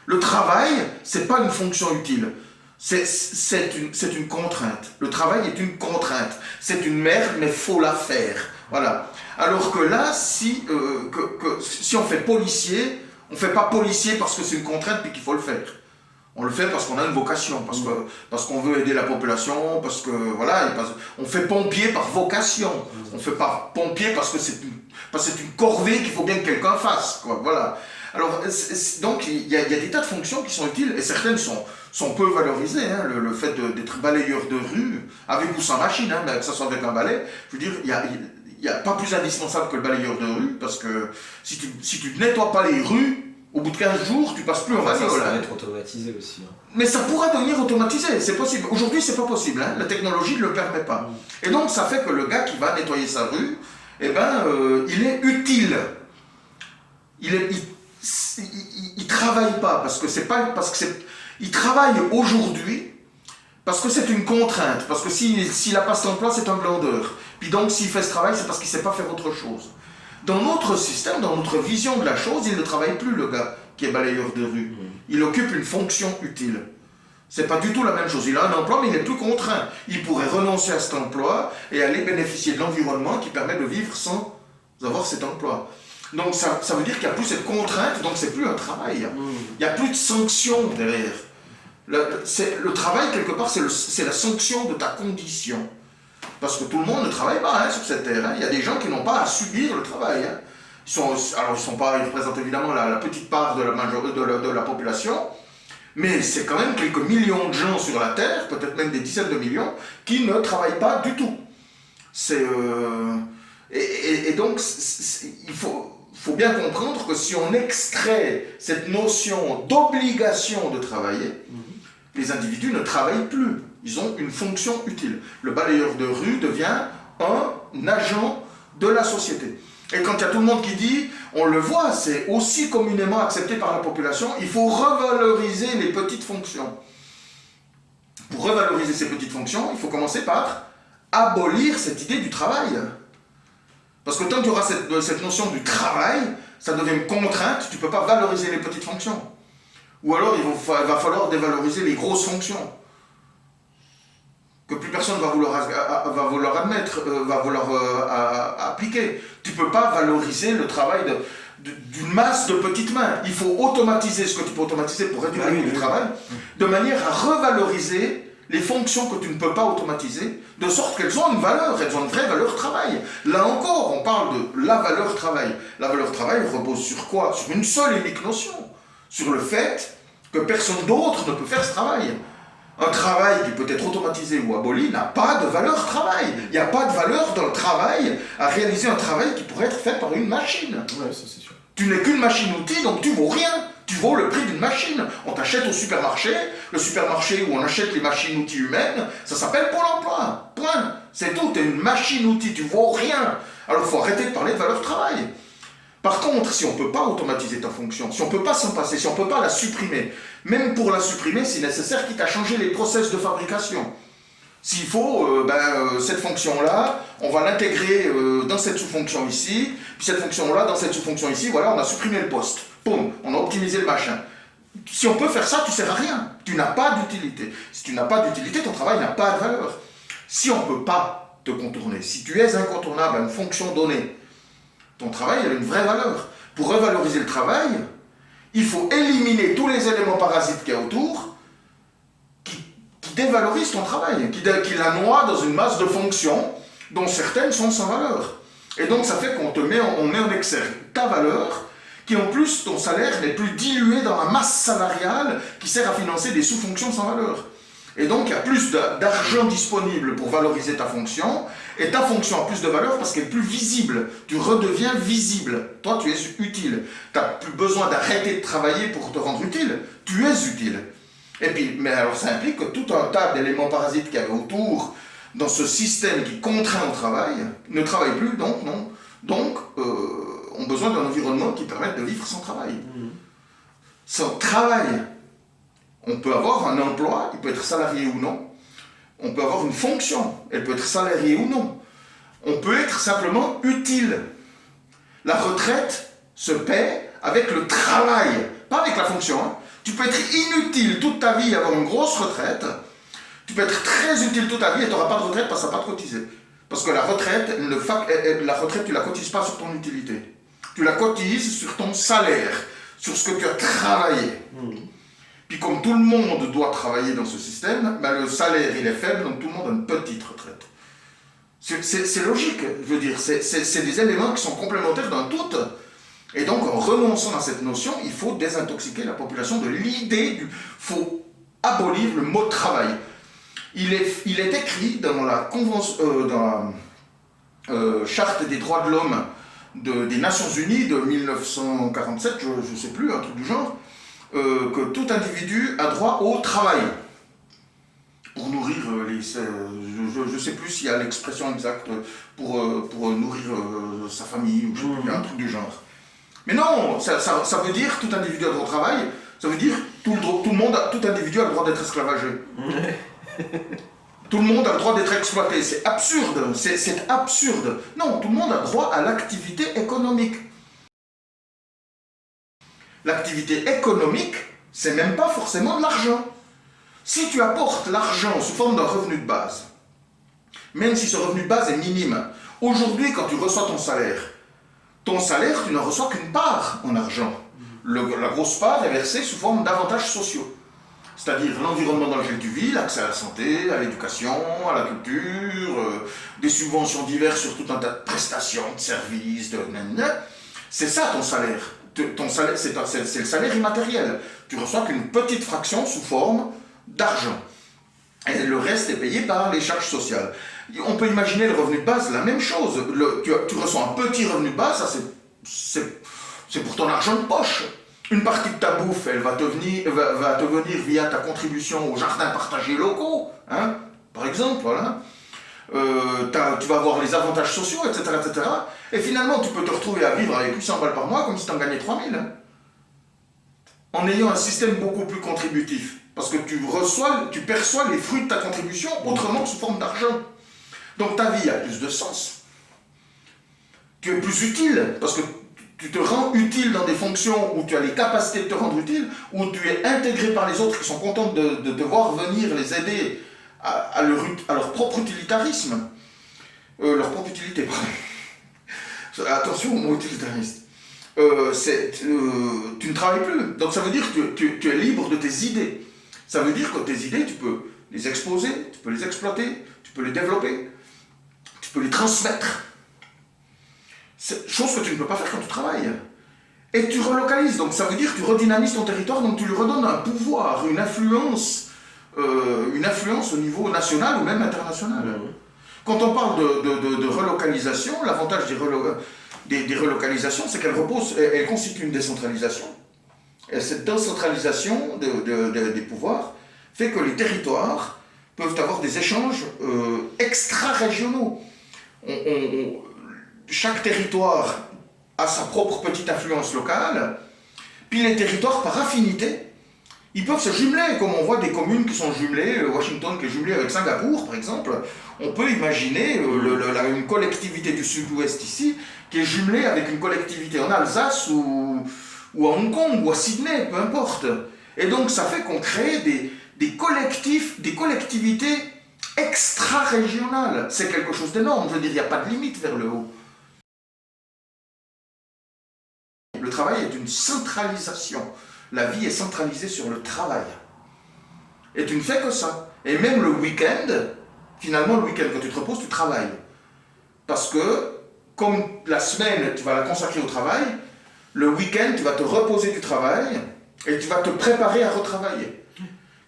Le travail, c'est pas une fonction utile. C'est une contrainte. Le travail est une contrainte. C'est une merde, mais faut la faire. Voilà. Alors que là, si on fait policier, on ne fait pas policier parce que c'est une contrainte et qu'il faut le faire. On le fait parce qu'on a une vocation, parce qu'on veut aider la population, parce que voilà, on fait pompier par vocation. On ne fait pas pompier parce que c'est une corvée qu'il faut bien que quelqu'un fasse, quoi. Voilà. Alors, donc il y a des tas de fonctions qui sont utiles et certaines sont peu valorisées. Hein. Le fait d'être balayeur de rue, avec ou sans machine, hein, que ça soit avec un balai, je veux dire, il n'y a pas plus indispensable que le balayeur de rue, parce que si tu ne nettoies pas les rues, au bout de 15 jours, tu passes plus en bagnole. Ça va être automatisé aussi. Hein. Mais ça pourra devenir automatisé, c'est possible. Aujourd'hui, c'est pas possible, hein. La technologie ne le permet pas. Et donc, ça fait que le gars qui va nettoyer sa rue, il est utile. Il travaille pas, il travaille aujourd'hui parce que c'est une contrainte, parce que s'il n'a pas cet emploi, c'est un glandeur. Puis donc, s'il fait ce travail, c'est parce qu'il ne sait pas faire autre chose. Dans notre système, dans notre vision de la chose, il ne travaille plus, le gars qui est balayeur de rue. Il occupe une fonction utile. C'est pas du tout la même chose. Il a un emploi, mais il est plus contraint. Il pourrait renoncer à cet emploi et aller bénéficier de l'environnement qui permet de vivre sans avoir cet emploi. Donc ça veut dire qu'il n'y a plus cette contrainte, donc c'est plus un travail. Il n'y a plus de sanction derrière. Le travail, quelque part, c'est la sanction de ta condition. Parce que tout le monde ne travaille pas sur cette terre. Hein. Il y a des gens qui n'ont pas à subir le travail. Hein. Ils représentent évidemment la petite part de la population, mais c'est quand même quelques millions de gens sur la terre, peut-être même des dizaines de millions, qui ne travaillent pas du tout. Et donc, il faut bien comprendre que si on extrait cette notion d'obligation de travailler, les individus ne travaillent plus. Ils ont une fonction utile. Le balayeur de rue devient un agent de la société. Et quand il y a tout le monde qui dit, on le voit, c'est aussi communément accepté par la population, il faut revaloriser les petites fonctions. Pour revaloriser ces petites fonctions, il faut commencer par abolir cette idée du travail. Parce que tant qu'il y aura cette notion du travail, ça devient une contrainte, tu ne peux pas valoriser les petites fonctions. Ou alors il va falloir dévaloriser les grosses fonctions. Que plus personne va vouloir admettre, va vouloir appliquer. Tu ne peux pas valoriser le travail d'une masse de petites mains. Il faut automatiser ce que tu peux automatiser pour réduire le coût du travail, de manière à revaloriser les fonctions que tu ne peux pas automatiser, de sorte qu'elles ont une valeur, elles ont une vraie valeur travail. Là encore, on parle de la valeur travail. La valeur travail repose sur quoi? Sur une seule et unique notion. Sur le fait que personne d'autre ne peut faire ce travail. Un travail qui peut être automatisé ou aboli n'a pas de valeur travail. Il n'y a pas de valeur dans le travail à réaliser un travail qui pourrait être fait par une machine. Ouais, ça c'est sûr. Tu n'es qu'une machine-outil, donc tu vaux rien. Tu vaux le prix d'une machine. On t'achète au supermarché, le supermarché où on achète les machines-outils humaines, ça s'appelle Pôle emploi. Point. C'est tout, tu es une machine-outil, tu vaux rien. Alors il faut arrêter de parler de valeur travail. Par contre, si on ne peut pas automatiser ta fonction, si on ne peut pas s'en passer, si on ne peut pas la supprimer, même pour la supprimer, c'est nécessaire quitte à changer les process de fabrication. S'il faut, cette fonction-là, on va l'intégrer dans cette sous-fonction ici, puis cette fonction-là dans cette sous-fonction ici, voilà, on a supprimé le poste. Boum, on a optimisé le machin. Si on peut faire ça, tu ne sers à rien. Tu n'as pas d'utilité. Si tu n'as pas d'utilité, ton travail n'a pas de valeur. Si on ne peut pas te contourner, si tu es incontournable à une fonction donnée, ton travail a une vraie valeur. Pour revaloriser le travail, il faut éliminer tous les éléments parasites qu'il y a autour qui dévalorisent ton travail, qui la noient dans une masse de fonctions dont certaines sont sans valeur. Et donc ça fait qu'on met en exergue ta valeur, qui en plus, ton salaire n'est plus dilué dans la masse salariale qui sert à financer des sous-fonctions sans valeur. Et donc il y a plus d'argent disponible pour valoriser ta fonction, et ta fonction a plus de valeur parce qu'elle est plus visible. Tu redeviens visible. Toi, tu es utile. Tu n'as plus besoin d'arrêter de travailler pour te rendre utile. Tu es utile. Et puis, mais alors ça implique que tout un tas d'éléments parasites qu'il y avait autour, dans ce système qui contraint au travail, ne travaillent plus, donc ont besoin d'un environnement qui permette de vivre sans travail. Sans travail, on peut avoir un emploi, il peut être salarié ou non. On peut avoir une fonction, elle peut être salariée ou non. On peut être simplement utile. La retraite se paie avec le travail, pas avec la fonction. Hein. Tu peux être inutile toute ta vie et avoir une grosse retraite. Tu peux être très utile toute ta vie et tu n'auras pas de retraite parce que tu n'as pas de cotisé. Parce que la retraite, tu ne la cotises pas sur ton utilité. Tu la cotises sur ton salaire, sur ce que tu as travaillé. Puis comme tout le monde doit travailler dans ce système, le salaire il est faible, donc tout le monde a une petite retraite. C'est logique, je veux dire, c'est des éléments qui sont complémentaires d'un tout. Et donc en renonçant à cette notion, il faut désintoxiquer la population de l'idée il faut abolir le mot travail. Il est écrit dans la Charte des droits de l'homme des Nations Unies de 1947, je ne sais plus, un truc du genre, que tout individu a droit au travail pour nourrir je ne sais plus s'il y a l'expression exacte pour nourrir sa famille ou je sais plus, un truc du genre. Mais non, ça veut dire tout individu a droit au travail, ça veut dire tout individu a le droit d'être esclavagé. Tout le monde a le droit d'être exploité, c'est absurde, c'est absurde. Non, tout le monde a droit à l'activité économique. L'activité économique, c'est même pas forcément de l'argent. Si tu apportes l'argent sous forme d'un revenu de base, même si ce revenu de base est minime, aujourd'hui quand tu reçois ton salaire, tu n'en reçois qu'une part en argent. La grosse part est versée sous forme d'avantages sociaux. C'est-à-dire l'environnement dans lequel tu vis, l'accès à la santé, à l'éducation, à la culture, des subventions diverses sur tout un tas de prestations, de services, c'est ça ton salaire. Ton salaire, c'est le salaire immatériel. Tu reçois qu'une petite fraction sous forme d'argent. Et le reste est payé par les charges sociales. On peut imaginer le revenu de base, la même chose. Tu reçois un petit revenu de base, ça c'est pour ton argent de poche. Une partie de ta bouffe, elle va te venir via ta contribution aux jardins partagés locaux, hein, par exemple, voilà. tu vas avoir les avantages sociaux, etc., etc. Et finalement, tu peux te retrouver à vivre avec 800 balles par mois comme si tu en gagnais 3000. En ayant un système beaucoup plus contributif. Parce que tu perçois les fruits de ta contribution autrement que sous forme d'argent. Donc ta vie a plus de sens. Tu es plus utile, parce que tu te rends utile dans des fonctions où tu as les capacités de te rendre utile, où tu es intégré par les autres qui sont contents de devoir venir les aider à leur propre utilitarisme. Leur propre utilité, pardon. Attention au mot utilitariste. Tu ne travailles plus. Donc ça veut dire que tu es libre de tes idées. Ça veut dire que tes idées, tu peux les exposer, tu peux les exploiter, tu peux les développer, tu peux les transmettre. C'est chose que tu ne peux pas faire quand tu travailles. Et tu relocalises, donc ça veut dire que tu redynamises ton territoire, donc tu lui redonnes un pouvoir, une influence au niveau national ou même international. Quand on parle de relocalisation, l'avantage des relocalisations, c'est qu'elles constituent une décentralisation. Et cette décentralisation des pouvoirs fait que les territoires peuvent avoir des échanges extra-régionaux. Chaque territoire a sa propre petite influence locale, puis les territoires, par affinité, ils peuvent se jumeler, comme on voit des communes qui sont jumelées, Washington qui est jumelée avec Singapour, par exemple. On peut imaginer une collectivité du sud-ouest ici, qui est jumelée avec une collectivité en Alsace ou à Hong Kong ou à Sydney, peu importe. Et donc ça fait qu'on crée des collectivités extra-régionales. C'est quelque chose d'énorme, je veux dire, il n'y a pas de limite vers le haut. Le travail est une centralisation. La vie est centralisée sur le travail. Et tu ne fais que ça. Et même le week-end, finalement le week-end quand tu te reposes, tu travailles. Parce que, comme la semaine, tu vas la consacrer au travail, le week-end, tu vas te reposer du travail et tu vas te préparer à retravailler.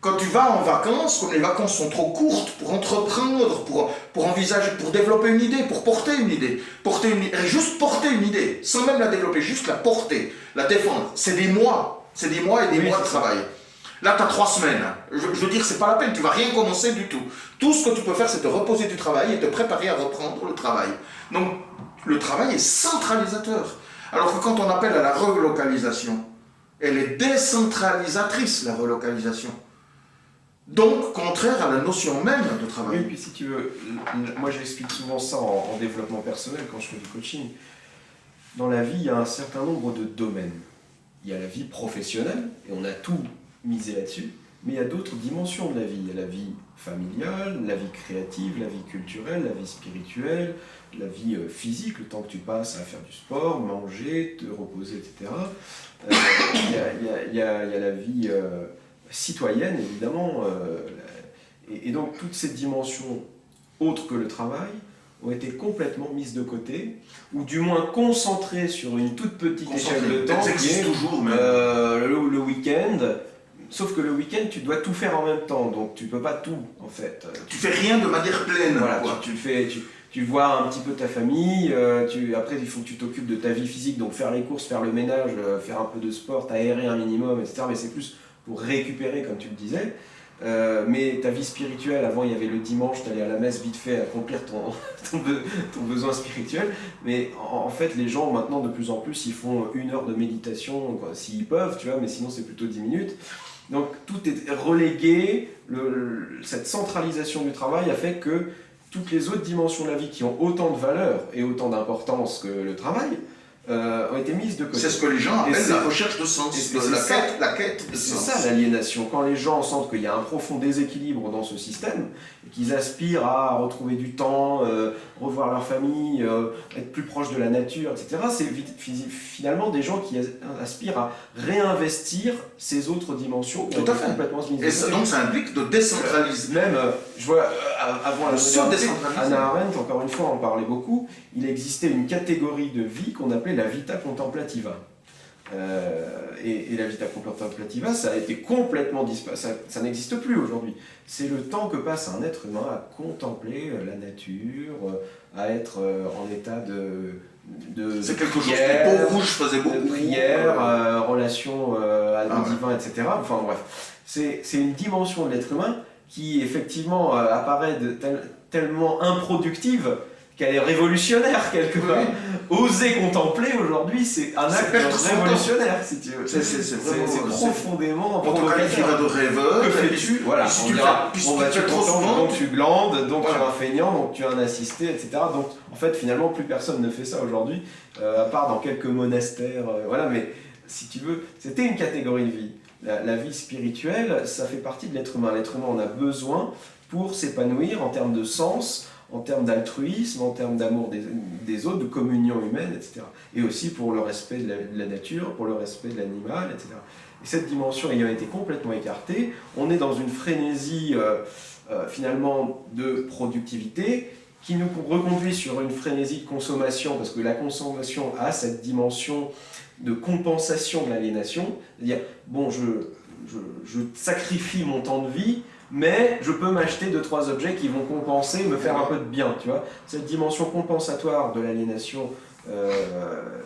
Quand tu vas en vacances, comme les vacances sont trop courtes pour entreprendre, pour envisager, pour développer une idée, pour porter une idée, juste porter une idée, sans même la développer, juste la porter, la défendre, c'est des mois et des mois de travail. Là, tu as 3 semaines. Je veux dire, c'est pas la peine, tu vas rien commencer du tout. Tout ce que tu peux faire, c'est te reposer du travail et te préparer à reprendre le travail. Donc, le travail est centralisateur. Alors que quand on appelle à la relocalisation, elle est décentralisatrice, la relocalisation. Donc, contraire à la notion même de travail. Oui, puis si tu veux, moi j'explique souvent ça en développement personnel quand je fais du coaching. Dans la vie, il y a un certain nombre de domaines. Il y a la vie professionnelle, et on a tout misé là-dessus, mais il y a d'autres dimensions de la vie. Il y a la vie familiale, la vie créative, la vie culturelle, la vie spirituelle, la vie physique, le temps que tu passes à faire du sport, manger, te reposer, etc. Il y a la vie citoyenne, évidemment, et donc toutes ces dimensions autres que le travail ont été complètement mises de côté, ou du moins concentrées sur une toute petite échelle de temps, qui est toujours, même. Le week-end. Sauf que le week-end, tu dois tout faire en même temps, donc tu peux pas tout, en fait. Tu fais rien de manière pleine. Voilà, tu vois un petit peu ta famille, après il faut que tu t'occupes de ta vie physique, donc faire les courses, faire le ménage, faire un peu de sport, t'aérer un minimum, etc. Mais c'est plus pour récupérer, comme tu le disais. Mais ta vie spirituelle, avant il y avait le dimanche, tu allais à la messe vite fait accomplir ton besoin spirituel, mais en fait les gens maintenant de plus en plus ils font 1 heure de méditation s'ils peuvent, tu vois, mais sinon c'est plutôt 10 minutes. Donc tout est relégué, cette centralisation du travail a fait que toutes les autres dimensions de la vie qui ont autant de valeur et autant d'importance que le travail ont été mises de côté. C'est ce que les gens appellent la recherche de sens, la quête de sens. C'est ça l'aliénation. Quand les gens sentent qu'il y a un profond déséquilibre dans ce système, et qu'ils aspirent à retrouver du temps, revoir leur famille, être plus proche de la nature, etc., c'est finalement des gens qui aspirent à réinvestir ces autres dimensions qui ont été complètement mises de côté. Et donc ça implique de décentraliser. Même, je vois, avant la modernité, Hannah Arendt, encore une fois, en parlait beaucoup, il existait une catégorie de vie qu'on appelait la vita contemplativa. Et la vita contemplativa, ça a été complètement disparu, ça n'existe plus aujourd'hui. C'est le temps que passe un être humain à contempler la nature, à être en état de c'est quelque chose que pour rouge faisait beaucoup. De prière, relation à le divin, etc. Enfin bref, c'est une dimension de l'être humain qui effectivement apparaît tellement improductive qu'elle est révolutionnaire quelque part. Oui. Oser contempler aujourd'hui, c'est un acte révolutionnaire, si tu veux. C'est profondément on te qualifiera de rêveur. Que fais-tu? Voilà, si on tu dira, fais, on va tu te fais trop contempler, souvent, donc tu glandes, donc voilà. tu es un feignant, donc tu es un assisté, etc. Donc en fait, finalement, plus personne ne fait ça aujourd'hui, à part dans quelques monastères. Voilà, mais si tu veux, c'était une catégorie de vie. La vie spirituelle, ça fait partie de l'être humain. L'être humain en a besoin pour s'épanouir en termes de sens, en termes d'altruisme, en termes d'amour des autres, de communion humaine, etc. Et aussi pour le respect de la nature, pour le respect de l'animal, etc. Et cette dimension ayant été complètement écartée, on est dans une frénésie finalement de productivité qui nous reconduit sur une frénésie de consommation, parce que la consommation a cette dimension de compensation de l'aliénation, c'est-à-dire, bon, je sacrifie mon temps de vie, mais je peux m'acheter 2-3 objets qui vont compenser, me faire un peu de bien, tu vois. Cette dimension compensatoire de l'aliénation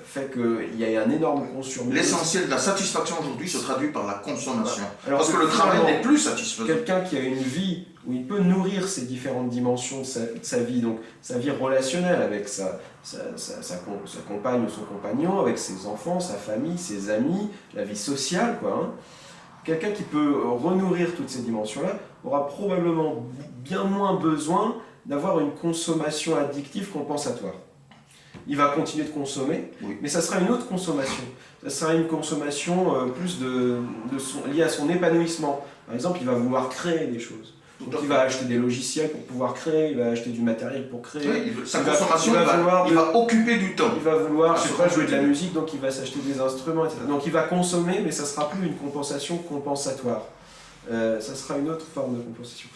fait qu'il y a un énorme consumérisme. L'essentiel de la satisfaction aujourd'hui se traduit par la consommation. Alors parce que le travail n'est plus satisfaisant. Quelqu'un qui a une vie où il peut nourrir ces différentes dimensions de sa vie, donc sa vie relationnelle avec sa compagne ou son compagnon, avec ses enfants, sa famille, ses amis, la vie sociale, quoi, hein. Quelqu'un qui peut renourrir toutes ces dimensions-là aura probablement bien moins besoin d'avoir une consommation addictive compensatoire. Il va continuer de consommer, oui. Mais ça sera une autre consommation. Ça sera une consommation plus liée à son épanouissement. Par exemple, il va vouloir créer des choses. Donc il va acheter des logiciels pour pouvoir créer, il va acheter du matériel pour créer. Oui, sa consommation, il va occuper du temps. Il va vouloir, je sais pas, jouer de la musique, donc il va s'acheter des instruments, etc. Donc il va consommer, mais ça sera plus une compensation compensatoire. Ça sera une autre forme de compensation,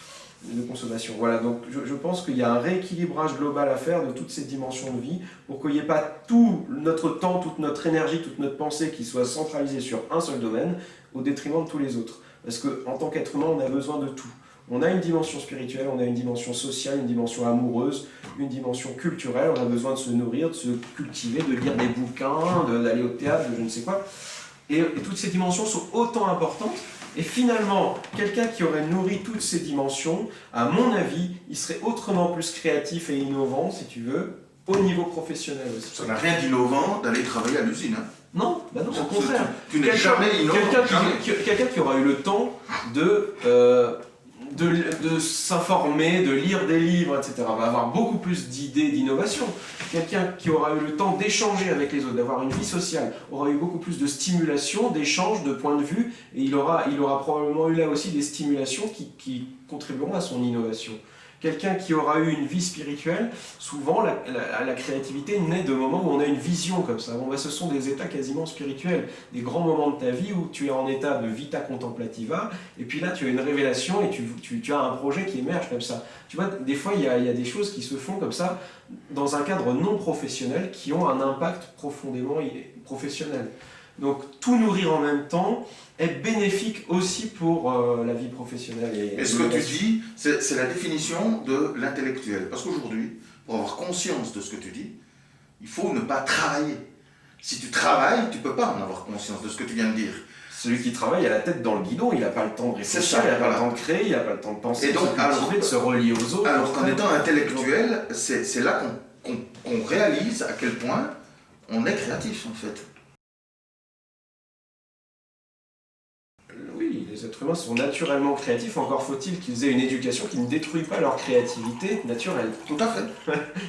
de consommation. Voilà, donc je pense qu'il y a un rééquilibrage global à faire de toutes ces dimensions de vie pour qu'il n'y ait pas tout notre temps, toute notre énergie, toute notre pensée qui soit centralisée sur un seul domaine au détriment de tous les autres. Parce qu'en tant qu'être humain, on a besoin de tout. On a une dimension spirituelle, on a une dimension sociale, une dimension amoureuse, une dimension culturelle, on a besoin de se nourrir, de se cultiver, de lire des bouquins, d'aller au théâtre, de je ne sais quoi. Et toutes ces dimensions sont autant importantes. Et finalement, quelqu'un qui aurait nourri toutes ces dimensions, à mon avis, il serait autrement plus créatif et innovant, si tu veux, au niveau professionnel aussi. Ça n'a rien d'innovant d'aller travailler à l'usine. Hein. Non, bah non, au contraire. Tu n'es jamais innovant. Quelqu'un qui aura eu le temps de s'informer, de lire des livres, etc., va avoir beaucoup plus d'idées d'innovation. Quelqu'un qui aura eu le temps d'échanger avec les autres, d'avoir une vie sociale, aura eu beaucoup plus de stimulation, d'échange, de points de vue, et il aura probablement eu là aussi des stimulations qui contribueront à son innovation. Quelqu'un qui aura eu une vie spirituelle, souvent la créativité naît de moments où on a une vision comme ça. Bon, ce sont des états quasiment spirituels, des grands moments de ta vie où tu es en état de vita contemplativa, et puis là tu as une révélation et tu as un projet qui émerge comme ça. Tu vois, des fois il y a des choses qui se font comme ça dans un cadre non professionnel qui ont un impact profondément professionnel. Donc tout nourrir en même temps est bénéfique aussi pour la vie professionnelle. Et ce que tu dis, c'est la définition de l'intellectuel. Parce qu'aujourd'hui, pour avoir conscience de ce que tu dis, il faut ne pas travailler. Si tu travailles, tu ne peux pas en avoir conscience de ce que tu viens de dire. Celui qui travaille a la tête dans le guidon, il n'a pas le temps de réfléchir, il n'a pas le temps de créer, il n'a pas le temps de penser, et donc, de se relier aux autres. Alors qu'en étant intellectuel, c'est là qu'on réalise à quel point on est créatif en fait. Oui, les êtres humains sont naturellement créatifs, encore faut-il qu'ils aient une éducation qui ne détruit pas leur créativité naturelle. Tout à fait.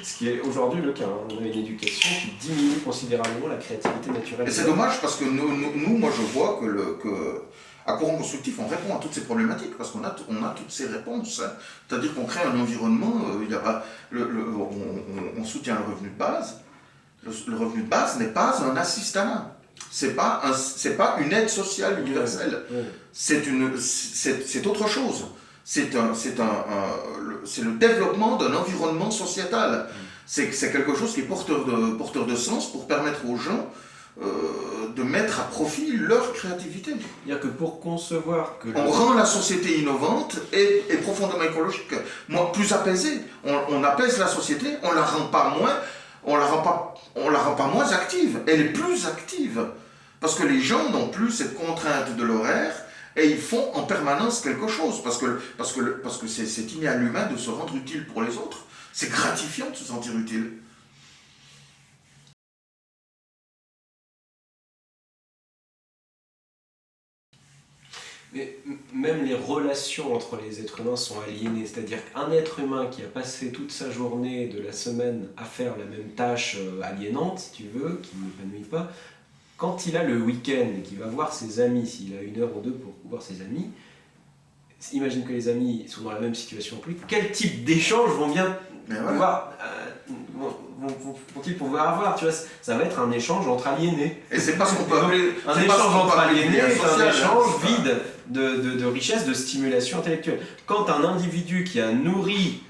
Ce qui est aujourd'hui le cas. On a une éducation qui diminue considérablement la créativité naturelle. Et c'est dommage parce que nous, moi je vois que à Courant Constructif, on répond à toutes ces problématiques parce qu'on a toutes ces réponses. C'est-à-dire qu'on crée un environnement, on soutient le revenu de base. Le revenu de base n'est pas un assistanat. C'est pas une aide sociale universelle. C'est autre chose. C'est le développement d'un environnement sociétal. C'est quelque chose qui est porteur de sens pour permettre aux gens de mettre à profit leur créativité. C'est-à-dire que pour concevoir que... On rend la société innovante et profondément écologique. Plus apaisée. On apaise la société, on la rend pas moins active. Elle est plus active. Parce que les gens n'ont plus cette contrainte de l'horaire, Et ils font en permanence quelque chose, parce que c'est inné à l'humain de se rendre utile pour les autres. C'est gratifiant de se sentir utile. Mais même les relations entre les êtres humains sont aliénées, c'est-à-dire qu'un être humain qui a passé toute sa journée de la semaine à faire la même tâche aliénante, si tu veux, qui ne l'épanouit pas, quand il a le week-end et qu'il va voir ses amis, s'il a 1 heure ou 2 pour voir ses amis, imagine que les amis sont dans la même situation que lui, quel type d'échanges vont bien pouvoir, vont-ils pouvoir avoir, tu vois, ça va être un échange entre aliénés. Et c'est pas ce qu'on peut appeler un échange entre aliénés, social, un échange vide de richesse, de stimulation intellectuelle. Quand un individu qui a nourri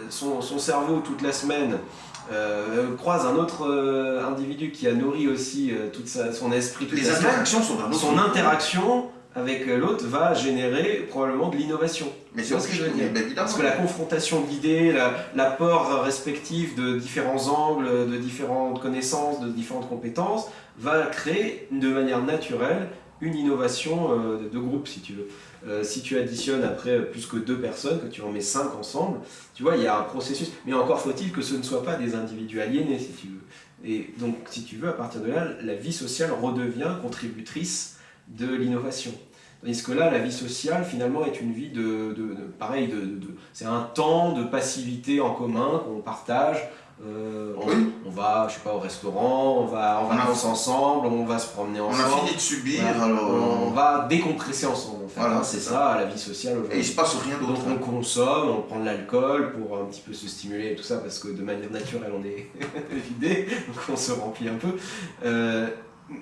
son cerveau toute la semaine croise un autre individu qui a nourri aussi son esprit toute la semaine, les interactions sont d'un autre son interaction avec l'autre va générer probablement de l'innovation. Mais c'est ce que je veux dire. Parce que la confrontation d'idées, l'apport respectif de différents angles, de différentes connaissances, de différentes compétences, va créer de manière naturelle une innovation de groupe, si tu veux. Si tu additionnes après plus que 2 personnes, que tu en mets 5 ensemble, tu vois, il y a un processus. Mais encore faut-il que ce ne soient pas des individus aliénés, si tu veux. Et donc, si tu veux, à partir de là, la vie sociale redevient contributrice de l'innovation. Tandis que là, la vie sociale, finalement, est une vie c'est un temps de passivité en commun qu'on partage. On va, je sais pas, au restaurant, on va en vacances ensemble, on va se promener ensemble. On a fini de subir, voilà. alors... On va décompresser ensemble, en fait. Voilà, c'est ça, la vie sociale aujourd'hui. Et il se passe rien d'autre. Donc on consomme, on prend de l'alcool pour un petit peu se stimuler et tout ça, parce que de manière naturelle, on est vidé, donc on se remplit un peu.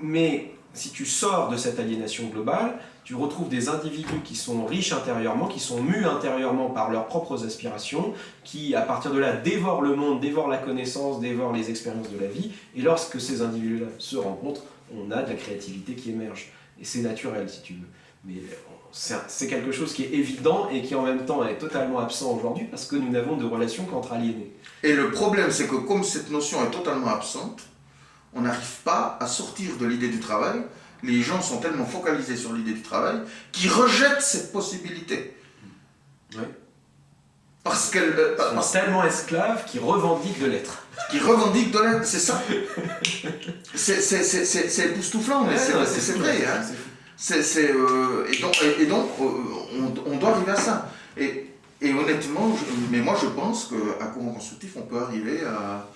Mais si tu sors de cette aliénation globale, tu retrouves des individus qui sont riches intérieurement, qui sont mus intérieurement par leurs propres aspirations, qui, à partir de là, dévorent le monde, dévorent la connaissance, dévorent les expériences de la vie. Et lorsque ces individus-là se rencontrent, on a de la créativité qui émerge. Et c'est naturel, si tu veux. Mais c'est quelque chose qui est évident et qui, en même temps, est totalement absent aujourd'hui, parce que nous n'avons de relation qu'entre aliénés. Et le problème, c'est que comme cette notion est totalement absente, on n'arrive pas à sortir de l'idée du travail. Les gens sont tellement focalisés sur l'idée du travail qu'ils rejettent cette possibilité. Oui. Parce qu'elle... Ils sont tellement esclaves qu'ils revendiquent de l'être. Qui revendiquent de l'être, c'est ça. C'est époustouflant, mais c'est vrai. Et donc, on doit arriver à ça. Et honnêtement, moi je pense qu'à Courant Constructif, on peut arriver à...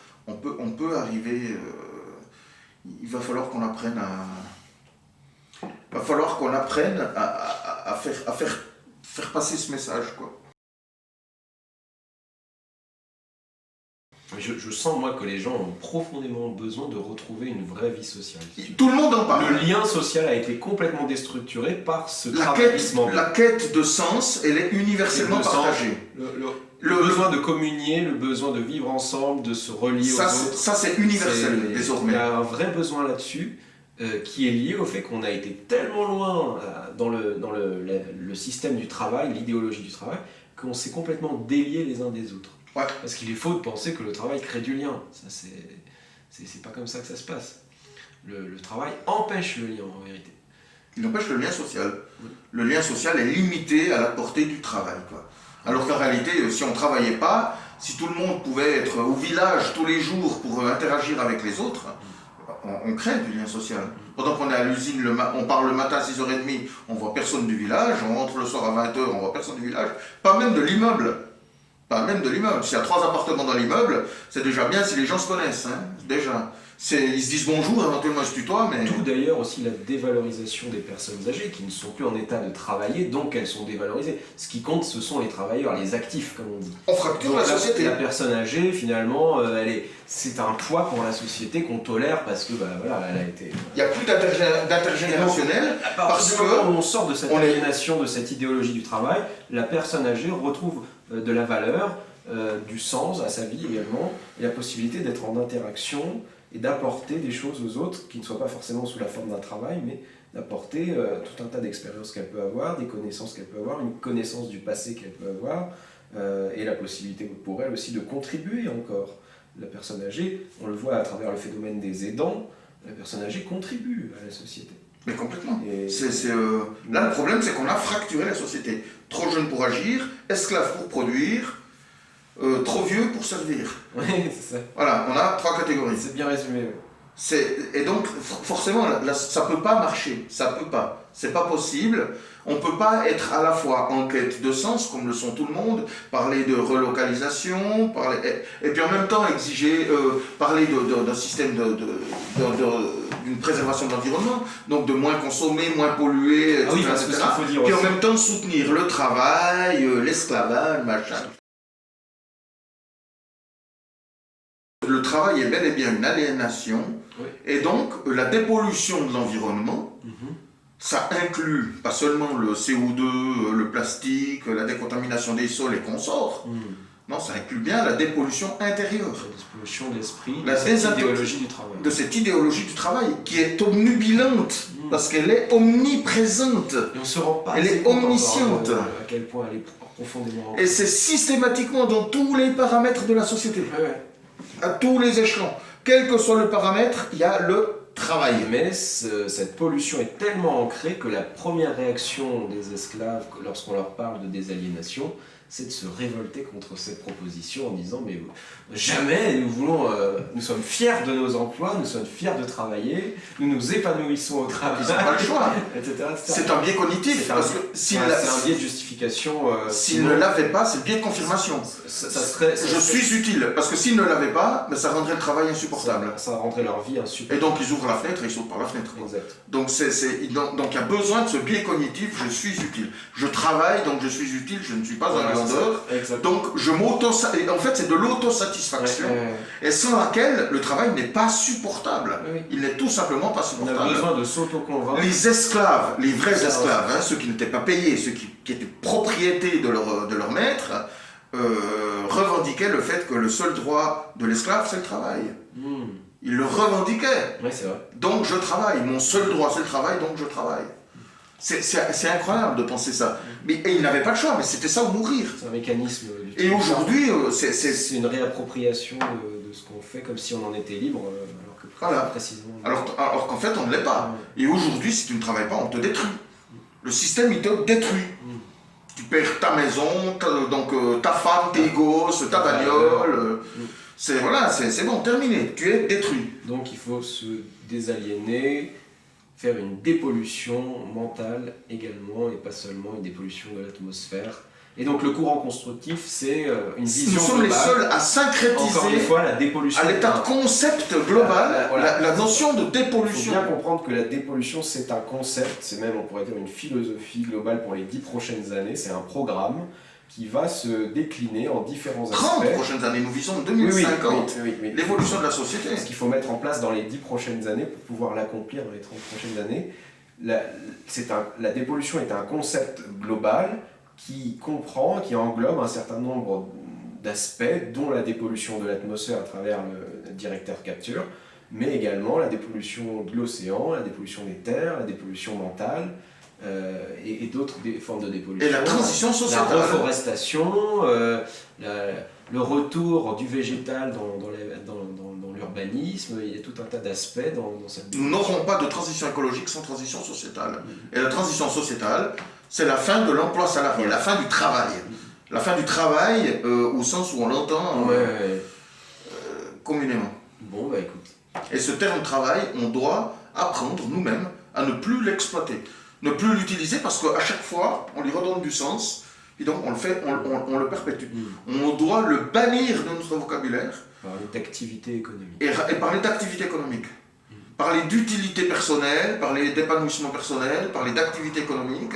il va falloir qu'on apprenne à faire passer ce message, quoi. Je sens, moi, que les gens ont profondément besoin de retrouver une vraie vie sociale. Tout le monde en parle. Le lien social a été complètement déstructuré par ce travaillissement. La quête de sens, elle est universellement partagée. Le besoin de communier, le besoin de vivre ensemble, de se relier aux autres. Ça, c'est universel, désormais. Il y a un vrai besoin là-dessus qui est lié au fait qu'on a été tellement loin dans le système du travail, l'idéologie du travail, qu'on s'est complètement déliés les uns des autres. Ouais. Parce qu'il est faux de penser que le travail crée du lien. Ça, c'est pas comme ça que ça se passe. Le travail empêche le lien, en vérité. Il empêche le lien social. Oui. Le lien social est limité à la portée du travail, quoi. Alors qu'en réalité, si on ne travaillait pas, si tout le monde pouvait être au village tous les jours pour interagir avec les autres, on crée du lien social. Pendant qu'on est à l'usine, on part le matin à 6h30, on voit personne du village, on rentre le soir à 20h, on voit personne du village, pas même de l'immeuble. Pas même de l'immeuble. S'il y a 3 appartements dans l'immeuble, c'est déjà bien si les gens se connaissent, hein, déjà. Ils se disent bonjour, éventuellement ils se tutoient, mais... D'où d'ailleurs aussi la dévalorisation des personnes âgées qui ne sont plus en état de travailler, donc elles sont dévalorisées. Ce qui compte, ce sont les travailleurs, les actifs, comme on dit. On fracture la société. La personne âgée, finalement, c'est un poids pour la société qu'on tolère parce que, voilà, elle a été... Il n'y a plus d'intergénérationnel parce que... Quand on sort de cette aliénation, de cette idéologie du travail, la personne âgée retrouve de la valeur, du sens à sa vie également, et la possibilité d'être en interaction et d'apporter des choses aux autres qui ne soient pas forcément sous la forme d'un travail, mais d'apporter tout un tas d'expériences qu'elle peut avoir, des connaissances qu'elle peut avoir, une connaissance du passé qu'elle peut avoir, et la possibilité pour elle aussi de contribuer encore. La personne âgée, on le voit à travers le phénomène des aidants, la personne âgée contribue à la société. Mais complètement. Et- Là, le problème, c'est qu'on a fracturé la société. Trop jeune pour agir, esclave pour produire, trop vieux pour servir. Oui, c'est ça. Voilà, on a 3 catégories. C'est bien résumé. Ouais. Et donc, forcément, là, ça peut pas marcher. Ça peut pas. C'est pas possible. On peut pas être à la fois en quête de sens, comme le sont tout le monde, parler de relocalisation, et puis en même temps exiger, parler d'un système d'une préservation de l'environnement, donc de moins consommer, moins polluer, etc. Ah oui, parce que etc. ce qu'il faut dire Puis en aussi. même temps soutenir le travail, l'esclavage, machin. Le travail est bel et bien une aliénation, Oui. et donc la dépollution de l'environnement, ça inclut pas seulement le CO2, le plastique, la décontamination des sols et consorts, non, ça inclut bien la dépollution intérieure. La dépollution de l'esprit, La de cette idéologie du travail. De cette idéologie du travail, qui est omnubilante, parce qu'elle est omniprésente. Et on se rend pas Elle assez est compte encore omnisciente. à quel point elle est profondément Et c'est systématiquement dans tous les paramètres de la société, Ouais. à tous les échelons. Quel que soit le paramètre, il y a le travail. Mais cette pollution est tellement ancrée que la première réaction des esclaves lorsqu'on leur parle de désaliénation, c'est de se révolter contre cette proposition en disant mais jamais nous sommes fiers de nos emplois, nous sommes fiers de travailler, nous nous épanouissons au travail, Ils n'ont pas le choix. etc. C'est un biais cognitif, parce que c'est un biais de justification. s'il ne l'avait pas, c'est le biais de confirmation. Ça serait, Je suis utile, parce que s'ils ne l'avaient pas, ben ça rendrait le travail insupportable. ça rendrait leur vie Et insupportable. donc ils ouvrent la fenêtre et ils sautent par la fenêtre. Quoi. Exact. Donc donc il y a besoin de ce biais cognitif, je suis utile. Je travaille, donc je suis utile, je ne suis pas un glandeur. Exact. Donc en fait c'est de l'autosatisfaction, et sans laquelle le travail n'est pas supportable. Oui. Il n'est tout simplement pas On a supportable. besoin de s'auto-convaincre. Les esclaves, les vrais esclaves, hein, ceux qui n'étaient pas payés, ceux qui étaient propriétés de leur maître, revendiquaient le fait que le seul droit de l'esclave, c'est le travail. Ils le revendiquaient. Oui, c'est vrai. Donc je travaille. Mon seul droit, c'est le travail, donc je travaille. C'est incroyable de penser ça. Et ils n'avaient pas le choix, mais c'était ça ou mourir. C'est un mécanisme du Et tout. aujourd'hui, c'est... C'est une réappropriation de ce qu'on fait comme si on en était libre, alors que Voilà. précisément. Alors qu'en fait, on ne l'est pas. Et aujourd'hui, si tu ne travailles pas, on te détruit. Le système, il te détruit. Tu perds ta maison, ta femme, tes gosses, ta bagnole. C'est bon, terminé. Tu es détruit. Donc il faut se désaliéner, faire une dépollution mentale également, et pas seulement une dépollution de l'atmosphère. Et donc le courant constructif, c'est une vision Nous sommes les globale. seuls à Encore une syncrétiser fois, la dépollution. à l'état de concept global Voilà. la notion de Il faut dépollution. bien comprendre que la dépollution, c'est un concept, c'est même, on pourrait dire, une philosophie globale pour les 10 prochaines années. C'est un programme qui va se décliner en différents 30 aspects. prochaines années, nous visons Oui, oui, 2050. oui. L'évolution de la société. Ce qu'il faut mettre en place dans les 10 prochaines années pour pouvoir l'accomplir dans les 30 prochaines années. La dépollution est un concept global qui comprend, qui englobe un certain nombre d'aspects, dont la dépollution de l'atmosphère à travers le direct air capture, mais également la dépollution de l'océan, la dépollution des terres, la dépollution mentale, et d'autres formes de dépollution. Et la transition sociale. La reforestation, le retour du végétal dans l'urbanisme, il y a tout un tas d'aspects dans cette... Nous n'aurons pas de transition écologique sans transition sociétale. Et la transition sociétale, c'est la fin de l'emploi salarié, la fin du travail. La fin du travail au sens où on l'entend communément. Bon, bah écoute. Et ce terme travail, on doit apprendre nous-mêmes à ne plus l'exploiter, ne plus l'utiliser parce qu'à chaque fois, on lui redonne du sens, et donc on le perpétue. On doit le bannir de notre vocabulaire. Parler d'activité économique. Et parler d'activité économique. Parler d'utilité personnelle, parler d'épanouissement personnel, parler d'activité économique,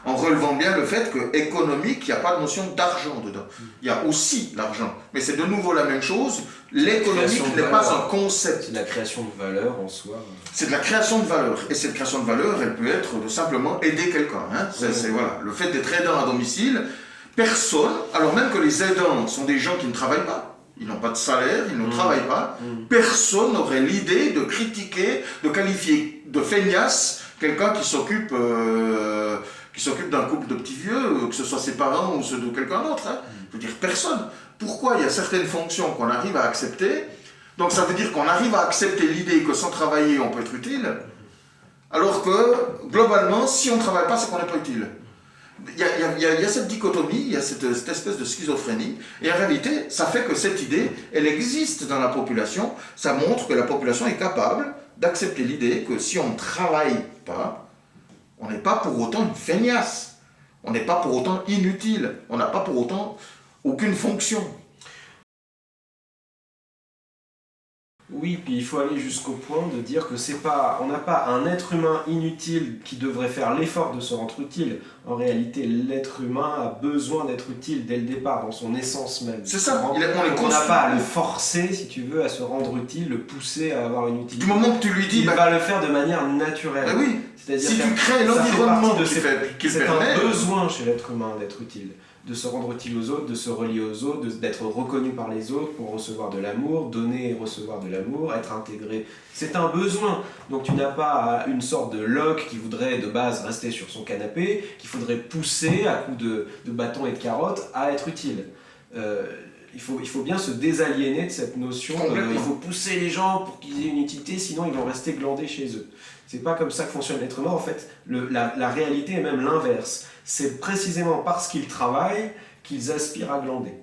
en relevant bien le fait que économique, il n'y a pas de notion d'argent dedans. Il y a aussi l'argent. Mais c'est de nouveau la même chose. L'économique n'est pas un concept. C'est de la création de valeur en soi. C'est de la création de valeur. Et cette création de valeur, elle peut être de simplement aider quelqu'un. Hein. Voilà. Le fait d'être aidant à domicile, personne, alors même que les aidants sont des gens qui ne travaillent pas, ils n'ont pas de salaire, ils ne travaillent pas, personne n'aurait l'idée de critiquer, de qualifier de feignasse quelqu'un qui s'occupe d'un couple de petits vieux, que ce soit ses parents ou ceux de quelqu'un d'autre. Hein. Je veux dire, personne. Pourquoi il y a certaines fonctions qu'on arrive à accepter? Donc ça veut dire qu'on arrive à accepter l'idée que sans travailler on peut être utile, Alors que, globalement, si on ne travaille pas, c'est qu'on n'est pas utile. Il y a cette dichotomie, il y a cette espèce de schizophrénie, et en réalité, ça fait que cette idée, elle existe dans la population, ça montre que la population est capable d'accepter l'idée que si on ne travaille pas, on n'est pas pour autant une feignasse, on n'est pas pour autant inutile, on n'a pas pour autant aucune fonction. Oui, puis il faut aller jusqu'au point de dire que c'est pas, on n'a pas un être humain inutile qui devrait faire l'effort de se rendre utile. En réalité, l'être humain a besoin d'être utile dès le départ, dans son essence même. C'est ça, on n'a pas à le forcer, si tu veux, à se rendre utile, le pousser à avoir une utilité. Du moment que tu lui dis... Il va le faire de manière naturelle. Ben oui, c'est-à-dire si tu crées l'environnement qui c'est permet... un besoin chez l'être humain d'être utile. De se rendre utile aux autres, de se relier aux autres, d'être reconnu par les autres pour recevoir de l'amour, donner et recevoir de l'amour, être intégré. C'est un besoin. Donc tu n'as pas une sorte de Locke qui voudrait de base rester sur son canapé, qu'il faudrait pousser à coups de bâton et de carottes à être utile. Il faut bien se désaliéner de cette notion il faut pousser les gens pour qu'ils aient une utilité, sinon ils vont rester glandés chez eux. C'est pas comme ça que fonctionne l'être humain. En fait, la réalité est même l'inverse. C'est précisément parce qu'ils travaillent qu'ils aspirent à glander.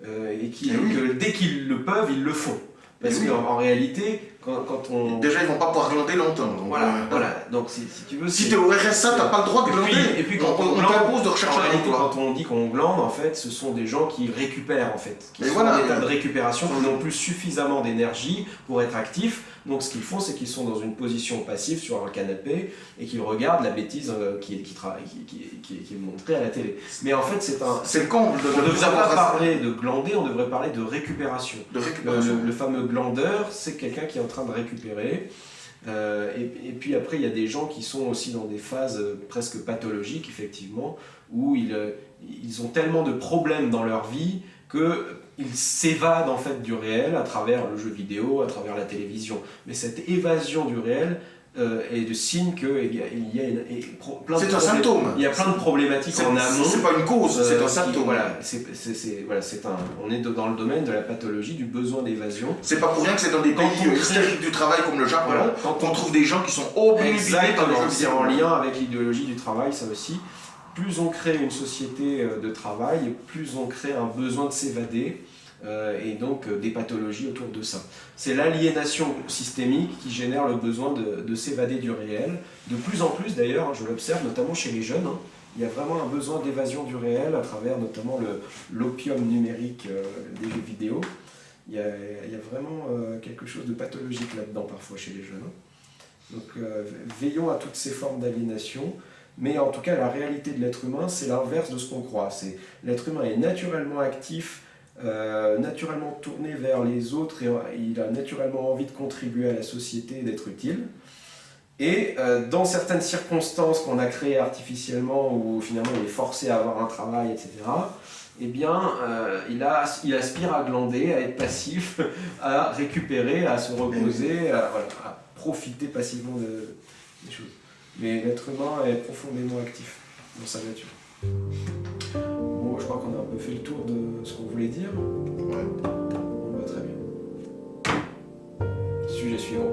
Que dès qu'ils le peuvent, ils le font. Parce qu'en réalité, quand on... Déjà, ils vont pas pouvoir glander longtemps. Donc voilà. Donc si tu veux... Si tu es au RSA, tu n'as pas le droit de glander. Et puis quand on t'impose de rechercher un emploi. Quand on dit qu'on glande, en fait, ce sont des gens qui récupèrent, en fait. Qui sont en état de récupération, qui n'ont plus suffisamment d'énergie pour être actifs. Donc ce qu'ils font, c'est qu'ils sont dans une position passive sur un canapé et qu'ils regardent la bêtise qui est montrée à la télé. Mais en fait, c'est le comble on ne devrait pas parler de glander, on devrait parler de récupération. Le fameux glandeur, c'est quelqu'un qui est en train de récupérer. Et puis après, il y a des gens qui sont aussi dans des phases presque pathologiques, effectivement, où ils ont tellement de problèmes dans leur vie qu'ils s'évadent en fait du réel à travers le jeu vidéo, à travers la télévision. Mais cette évasion du réel est de signe qu'il y a plein de symptôme. Il y a plein de problématiques en amont. C'est pas une cause, c'est un symptôme. On est dans le domaine de la pathologie, du besoin d'évasion. C'est pas pour rien que c'est dans des pays hystériques du travail comme le Japon, qu'on trouve des gens qui sont obnubilés par le jeu vidéo. C'est en lien avec l'idéologie du travail, ça aussi. Plus on crée une société de travail, plus on crée un besoin de s'évader et donc des pathologies autour de ça. C'est l'aliénation systémique qui génère le besoin de s'évader du réel. De plus en plus d'ailleurs, je l'observe notamment chez les jeunes, il y a vraiment un besoin d'évasion du réel à travers notamment l'opium numérique des jeux vidéo. Il y a vraiment quelque chose de pathologique là-dedans parfois chez les jeunes. Donc veillons à toutes ces formes d'aliénation. Mais en tout cas, la réalité de l'être humain, c'est l'inverse de ce qu'on croit. L'être humain est naturellement actif, naturellement tourné vers les autres, et il a naturellement envie de contribuer à la société et d'être utile. Et dans certaines circonstances qu'on a créées artificiellement, où finalement il est forcé à avoir un travail, etc., eh bien, il aspire à glander, à être passif, à récupérer, à se reposer, à profiter passivement des choses. Mais l'être humain est profondément actif dans sa nature. Bon, je crois qu'on a un peu fait le tour de ce qu'on voulait dire. Ouais. On va très bien. Sujet suivant.